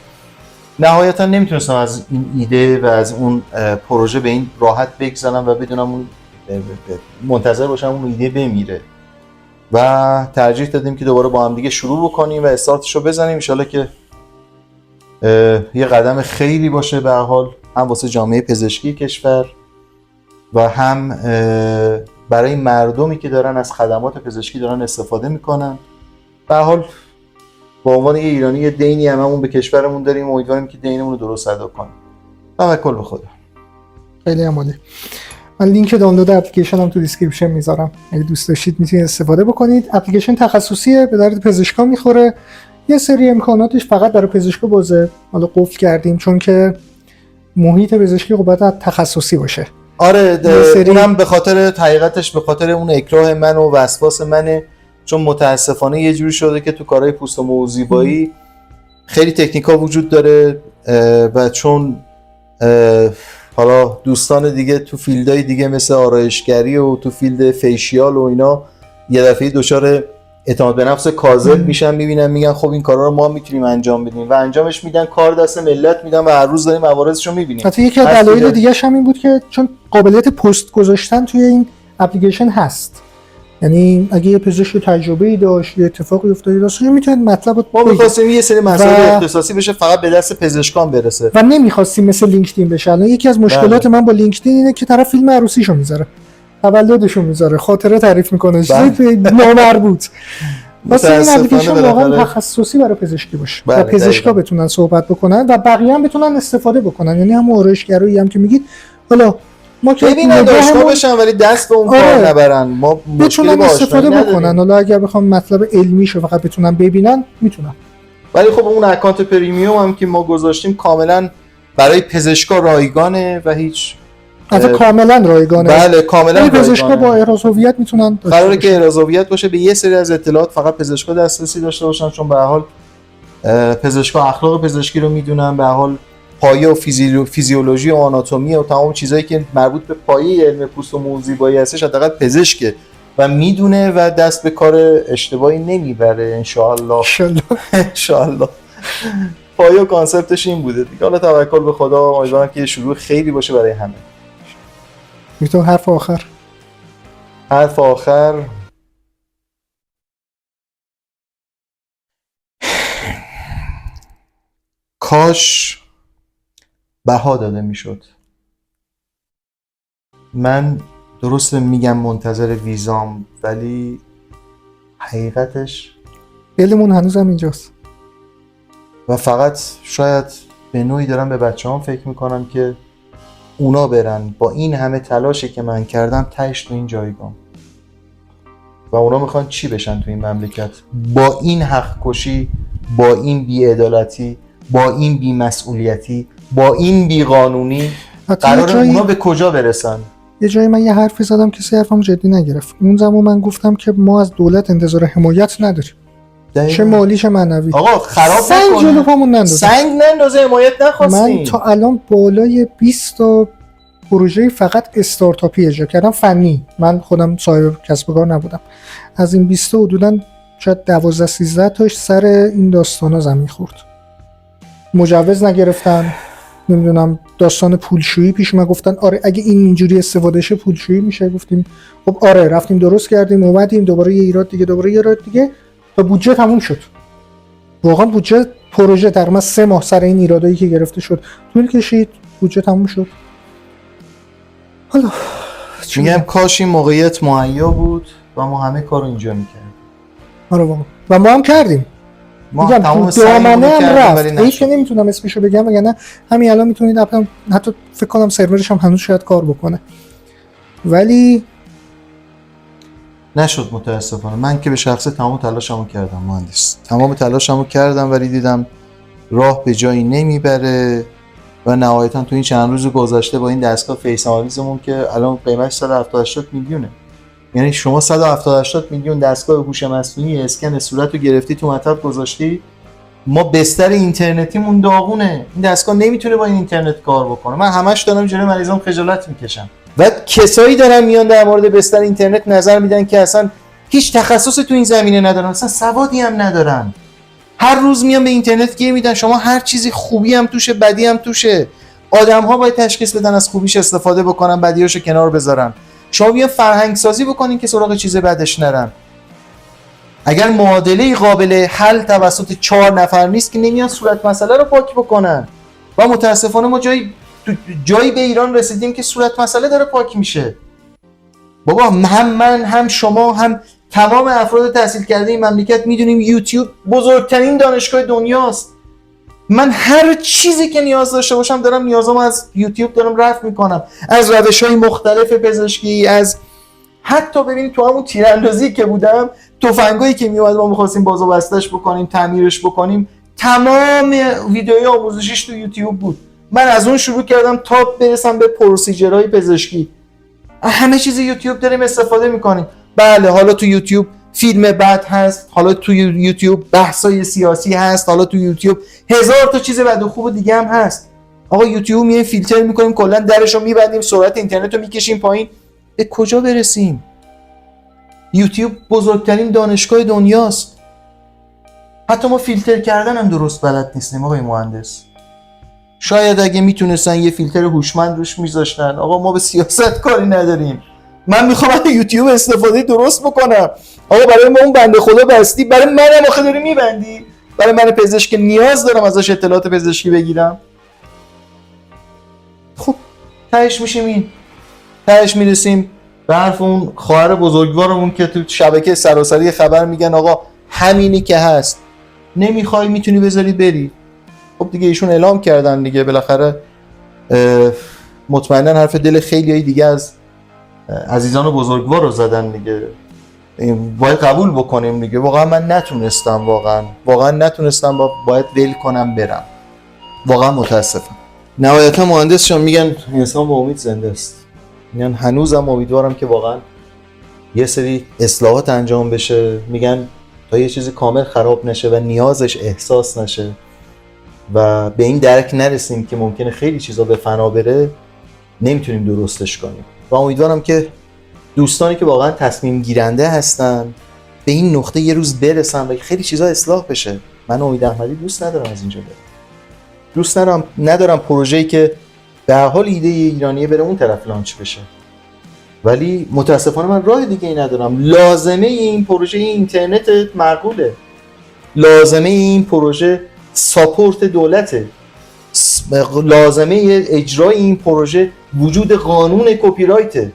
نهایتا نمیتونستم از این ایده و از اون پروژه به این راحت بگذرم و بدونم اون منتظر باشم اون ایده بمیره و ترجیح دادیم که دوباره با هم دیگه شروع بکنیم و استارتش رو بزنیم. ان شاءالله که یه قدم خیلی باشه به هر حال، هم واسه جامعه پزشکی کشور و هم برای مردمی که دارن از خدمات پزشکی دارن استفاده میکنن. به هر حال با عنوان یه ایرانی یه دینی هممون به کشورمون داریم، امیدواریم که دینمون رو درست ادا کنیم. توکل به خدا. خیلی عالی. من لینک دانلود اپلیکیشن هم تو دیسکریپشن میذارم، اگه دوست داشتید میتونید استفاده بکنید. اپلیکیشن تخصصیه، به درد پزشکا میخوره، یه سری امکاناتش فقط برای پزشکا بازه. حالا قفل کردیم چون که محیط پزشکی خب باید تخصصی باشه. آره اونم به خاطر حقیقتش به خاطر اون اکراه من و وسواس منه، چون متاسفانه یه جوری شده که تو کارهای پوست و موضوع زیبایی خیلی تکنیکا وجود داره و چون حالا دوستان دیگه تو فیلدهای دیگه مثل آرایشگری و تو فیلد فیشیال و اینا یه دفعه دچار اعتماد به نفس کاذب میشن، میبینن میگن خب این کارا رو ما میتونیم انجام بدیم و انجامش میدن، کار دست ملت میدن و هر روز داریم عوارضش رو میبینیم. حتی یکی از دلایل دیگه هم این بود که چون قابلیت پست گذاشتن توی این اپلیکیشن هست، یعنی اگه یه پزشک تجربه‌ای داشت یه اتفاقی افتاده داشت میتونید مطلب ما می‌خواستیم یه سری مسائل اختصاصی بشه فقط به دست پزشکان برسه و نمی‌خواستیم مثل لینکدین بشه. الان یکی از مشکلات من با لینکدین اینه که طرف فیلم عروسیشو میذاره، تولدشو میذاره، خاطره تعریف میکنه، چیزی نامربوط. واسه این اپلیکیشن واقعا تخصصی برای پزشکی باشه و پزشکا بتونن صحبت بکنن و بقیه هم بتونن استفاده بکنن، یعنی هم آرایشگرایی هم که میگید حالا ما که ببینن داشته باشن ولی دست به اون کار نبرن، ما بتونن استفاده بکنن. حالا اگر بخوام مطلب علمیشو فقط بتونن ببینن میتونن، ولی خب اون اکانت پریمیوم هم که ما گذاشتیم کاملا برای پزشکا رایگانه و هیچ کاملا رایگانه. بله کاملا رایگانه. پزشکا با احراز هویت میتونن، قراره که احراز هویت باشه، به یه سری از اطلاعات فقط پزشکا دسترسی داشته باشن، چون به هر حال پزشکا اخلاق پزشکی رو میدونن، به هر حال پایه و فیزیولوژی و آناتومی و تمام چیزایی که مربوط به پایه علم پوست و موضوع زیبایی هستش حداقل پزشکه و میدونه و دست به کار اشتباهی نمیبره ان شاء الله. پایه و کانسپتش این بوده دیگه. حالا توکل به خدا، امیدوارم که یه شروع خیلی باشه برای همه. میتونم حرف آخر. حرف آخر کاش بها داده میشد. من درست میگم منتظر ویزام، ولی حقیقتش دلمون هنوزم اینجاست و فقط شاید به نوعی دارم به بچه‌هام فکر میکنم که اونا برن با این همه تلاشی که من کردم تهش تو این جایگاه، و اونا میخوان چی بشن تو این مملکت با این حق کشی، با این بی‌عدالتی، با این بی‌مسئولیتی، با این بی‌قانونی. قراره اونا به کجا برسن؟ یه جایی من یه حرفی زدم کسی حرفمو جدی نگرفت. اون زمان من گفتم که ما از دولت انتظار حمایت نداریم، چه مالی چه معنوی. آقا خراب سنگ جلو پامون نندازه، سنگ نندازه، حمایت نخواستیم. من تا الان بالای 20 تا پروژه فقط استارتاپی اجرا کردم، فنی. من خودم صاحب کسب و کار نبودم. از این 20 تا حدوداً شاید 12 13 تاش سر این داستانا زمین خورد. مجوز نگرفتن، نمیدونم داستان پولشویی پیش ما گفتن آره اگه این اینجوری استفاده شه پولشویی میشه. گفتیم خب آره، رفتیم درست کردیم، اومدیم دوباره یه ایراد دیگه، دوباره یه ایراد دیگه تا بودجه تموم شد. واقعا بودجه پروژه تقریبا 3 ماه سر این ایرادایی که گرفته شد طول کشید، بودجه تموم شد. حالا میگم کاش این موقعیت مهیا بود و ما همه کارو اینجا میکردیم. آره واقعا و ما هم کردیم. ما تمام دامنه هم رفت. ولی هیچ که نمیتونم اسمشو بگم وگرنه همین الان میتونید حتی فکر کنم سرورش هم هنوز شاید کار بکنه، ولی نشد متاسفانه. من که به شخصه تمام تلاشمو کردم مهندس، تمام تلاشمو کردم، ولی دیدم راه به جایی نمیبره و نهایتا تو این چند روز گذشته با این دستگاه فیس آنالیزمون که الان قیمتش 170 میلیونه، یعنی شما 170 میلیون دستگاه هوش مصنوعی اسکن صورت رو گرفتی تو مطب گذاشتی، ما بستر اینترنتیمون داغونه، این دستگاه نمیتونه با این اینترنت کار بکنه. من همش دارم جلوی مریضام خجالت میکشم و کسایی دارن میان در مورد بستر اینترنت نظر میدن که اصلا هیچ تخصصی تو این زمینه ندارن، اصلا سوادی هم ندارن. هر روز میان به اینترنت گیر میدن، شما هر چیزی خوبی هم توشه بدی هم توشه. آدم‌ها باید تشخیص بدن، از خوبیش استفاده بکنن، بدیاشو کنار بذارن. شما بیان فرهنگ سازی بکنین که سراغ چیز بدش نرن. اگر معادله قابل حل توسط 4 نفر نیست که نمیان صورت مسئله رو پاک بکنن. و متاسفانه ما جایی به ایران رسیدیم که صورت مسئله داره پاک میشه. بابا هم من هم شما هم تمام افراد تحصیل کرده این مملکت میدونیم یوتیوب بزرگترین دانشگاه دنیاست. من هر چیزی که نیاز داشته باشم دارم نیازامو از یوتیوب دارم رفع میکنم، از روش‌های مختلف پزشکی، از حتی ببینید تو همون تیراندازی که بودم، تفنگایی که میومد ما می‌خواستیم بازو بستش بکنیم، تعمیرش بکنیم، تمام ویدیوهای آموزشیش تو یوتیوب بود. من از اون شروع کردم تا برسم به پروسیجرهای پزشکی. همه چیز یوتیوب داریم استفاده میکنیم. بله حالا تو یوتیوب فیلم بد هست، حالا تو یوتیوب بحثای سیاسی هست، حالا تو یوتیوب 1000 تا چیز بد و خوب دیگه هم هست. آقا یوتیوب میایم فیلتر میکنیم، کلا درشو میبندیم، سرعت اینترنت رو میکشیم پایین، به کجا برسیم؟ یوتیوب بزرگترین دانشگاه دنیاست. حتی ما فیلتر کردن هم درست بلد نیستیم آقای مهندس. شاید اگه میتونستن یه فیلتر هوشمند روش میذاشتن. آقا ما به سیاست کاری نداریم. من میخوام از یوتیوب استفاده درست بکنم. آقا برای ما اون بنده خدا بستی، برای منم آخه داری میبندی؟ برای من پزشک نیاز دارم ازش اطلاعات پزشکی بگیرم. خب تهش میشیم این، تهش میرسیم به حرف اون خواهر بزرگوارمون که تو شبکه سراسری خبر میگن آقا همینی که هست، نمیخوای میتونی بذاری بری. خب دیگه ایشون اعلام کردن دیگه، بالاخره مطمئنا حرف دل خیلی دیگه از عزیزان و بزرگوار رو زدن دیگه، باید قبول بکنیم دیگه. واقعا من نتونستم، واقعا نتونستم، باید ول کنم برم. واقعا متاسفم. نهایتا مهندسشون میگن انسان با امید زنده است. میگن هنوزم امیدوارم که واقعا یه سری اصلاحات انجام بشه، میگن تا یه چیزی کامل خراب نشه و نیازش احساس نشه و به این درک نرسیم که ممکنه خیلی چیزا به فنا بره، نمیتونیم درستش کنیم. و امیدوارم که دوستانی که واقعا تصمیم گیرنده هستن به این نقطه یه روز برسن و خیلی چیزا اصلاح بشه. من امید احمدی دوست ندارم از اینجا برم. دوست ندارم پروژه‌ای که به هر حال ایده ایرانیه بره اون طرف لانچ بشه. ولی متاسفانه من راه دیگه ای ندارم. لازمه این پروژه اینترنت معقوله، لازمه این پروژه ساپورت دولته، لازمه اجرای این پروژه وجود قانون کپی رایته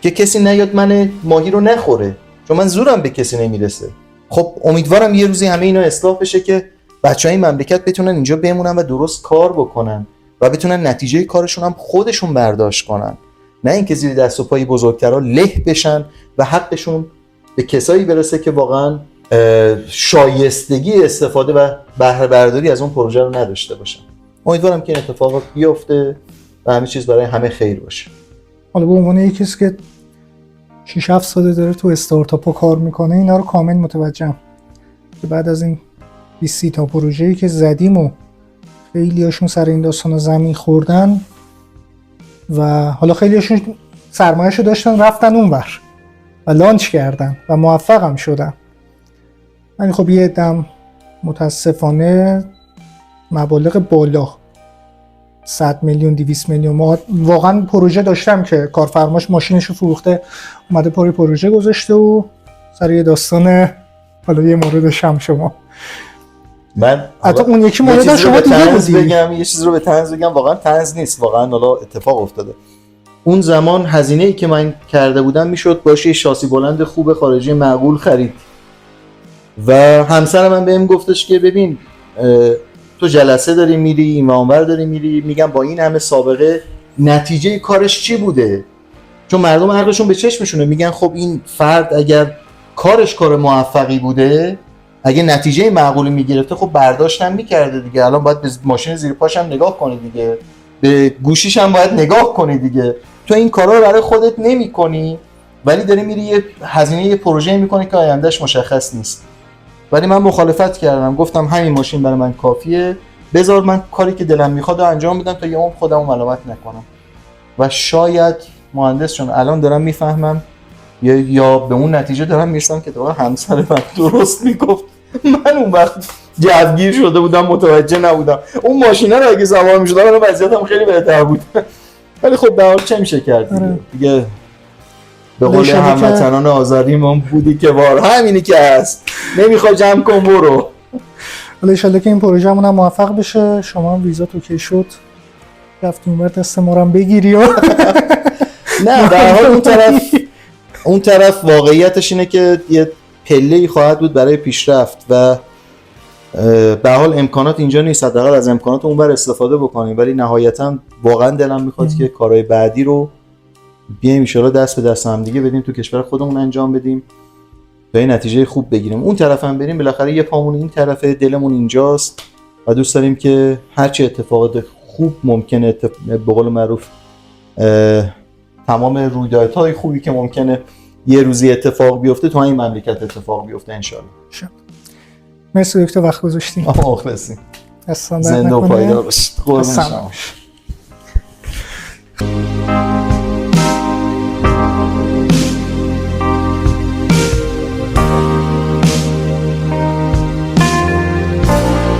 که کسی نیاد من ماهی رو نخوره، چون من زورم به کسی نمیرسه. خب امیدوارم یه روزی همه اینا اصلاح بشه که بچهای مملکت بتونن اینجا بمونن و درست کار بکنن و بتونن نتیجه کارشون هم خودشون برداشت کنن، نه اینکه زیر دست و پای بزرگترا له بشن و حقشون به کسایی برسه که واقعا شایستگی استفاده و بهره برداری از اون پروژه رو نداشته باشن. امیدوارم که این اتفاقات بیفته و همه چیز برای همه خیر باشه. حالا به عنوان یکی که 6-7 ساله داره تو استارتاپ کار میکنه، اینا رو کامل متوجهم که بعد از این 20 تا پروژه‌ای که زدیم و خیلی هاشون سر این داستانا زمین خوردن و حالا خیلی هاشون سرمایه‌شو داشتن رفتن اونور و لانچ کردن و موفق هم شدن. ولی خب یه عده‌ام متاسفانه مبالغ بالا 100 میلیون 200 میلیون. ما واقعا پروژه داشتم که کارفرماش ماشینشو فروخته اومده پروژه گذاشته و سر یه داستان، حالا یه موردش هم شما، من حتی اون یکی مورد شما دیگه بودی. یه چیز رو به طنز بگم، واقعا طنز نیست، واقعا حالا اتفاق افتاده. اون زمان هزینه‌ای که من کرده بودم میشد باشه شاسی بلند خوب خارجی معقول خرید و همسر من بهم گفتش که ببین تو جلسه داری میری این اونور داری میری، میگم با این همه سابقه نتیجه کارش چی بوده؟ چون مردم عقلشون به چشمشونه، میگن خب این فرد اگر کارش کار موفقی بوده، اگه نتیجه معقولی میگرفته، خب برداشتم میکرده دیگه، الان باید به ماشین زیر پاش هم نگاه کنی دیگه، به گوشیش هم باید نگاه کنی دیگه. تو این کارا رو برای خودت نمی‌کنی ولی داری میری یه هزینه یه پروژه می‌کنی که آیندهش مشخص نیست. ولی من مخالفت کردم، گفتم همین ماشین برای من کافیه، بذار من کاری که دلم میخواد انجام بدم تا یه عمر خودمو ملامت نکنم. و شاید مهندس چون الان دارم میفهمم یا به اون نتیجه دارم میرسم که تو همسر من درست میگفت. من اون وقت جوگیر شده بودم، متوجه نبودم. اون ماشینه رو اگه سوار میشدم الان وضعیتم خیلی بهتر بود. ولی خب به حال چه میشه کرد دیگه. به قول هموطنان آزادیمون بودی که وار همینی که هست، نمیخوای جمع کن برو. حالا ان شاءالله که این پروژه همون هم موفق بشه، شما هم ویزا اوکی شد رفتی اونور دست ما رو هم بگیری و نه در حال اون طرف واقعیتش اینه که یه پله‌ای خواهد بود برای پیشرفت و به حال امکانات اینجا نیست، حداقل از امکانات اونور استفاده بکنیم. ولی نهایتا واقعا دلم میخواد که کارهای بعدی رو بیایم ان شاءالله دست به دست هم دیگه بدیم، تو کشور خودمون انجام بدیم تا این نتیجه خوب بگیریم. اون طرف هم بریم، بالاخره یه پامون این طرفه، دلمون اینجاست و دوست داریم که هرچی اتفاقات خوب ممکنه به قول معروف تمام رویدادهای خوبی که ممکنه یه روزی اتفاق بیفته تو این مملکت اتفاق بیفته ان شاءالله. مرسی دکتر وقت گذاشتین. مخلصیم. اصلا زنده و پایدار باشید. قربون شما.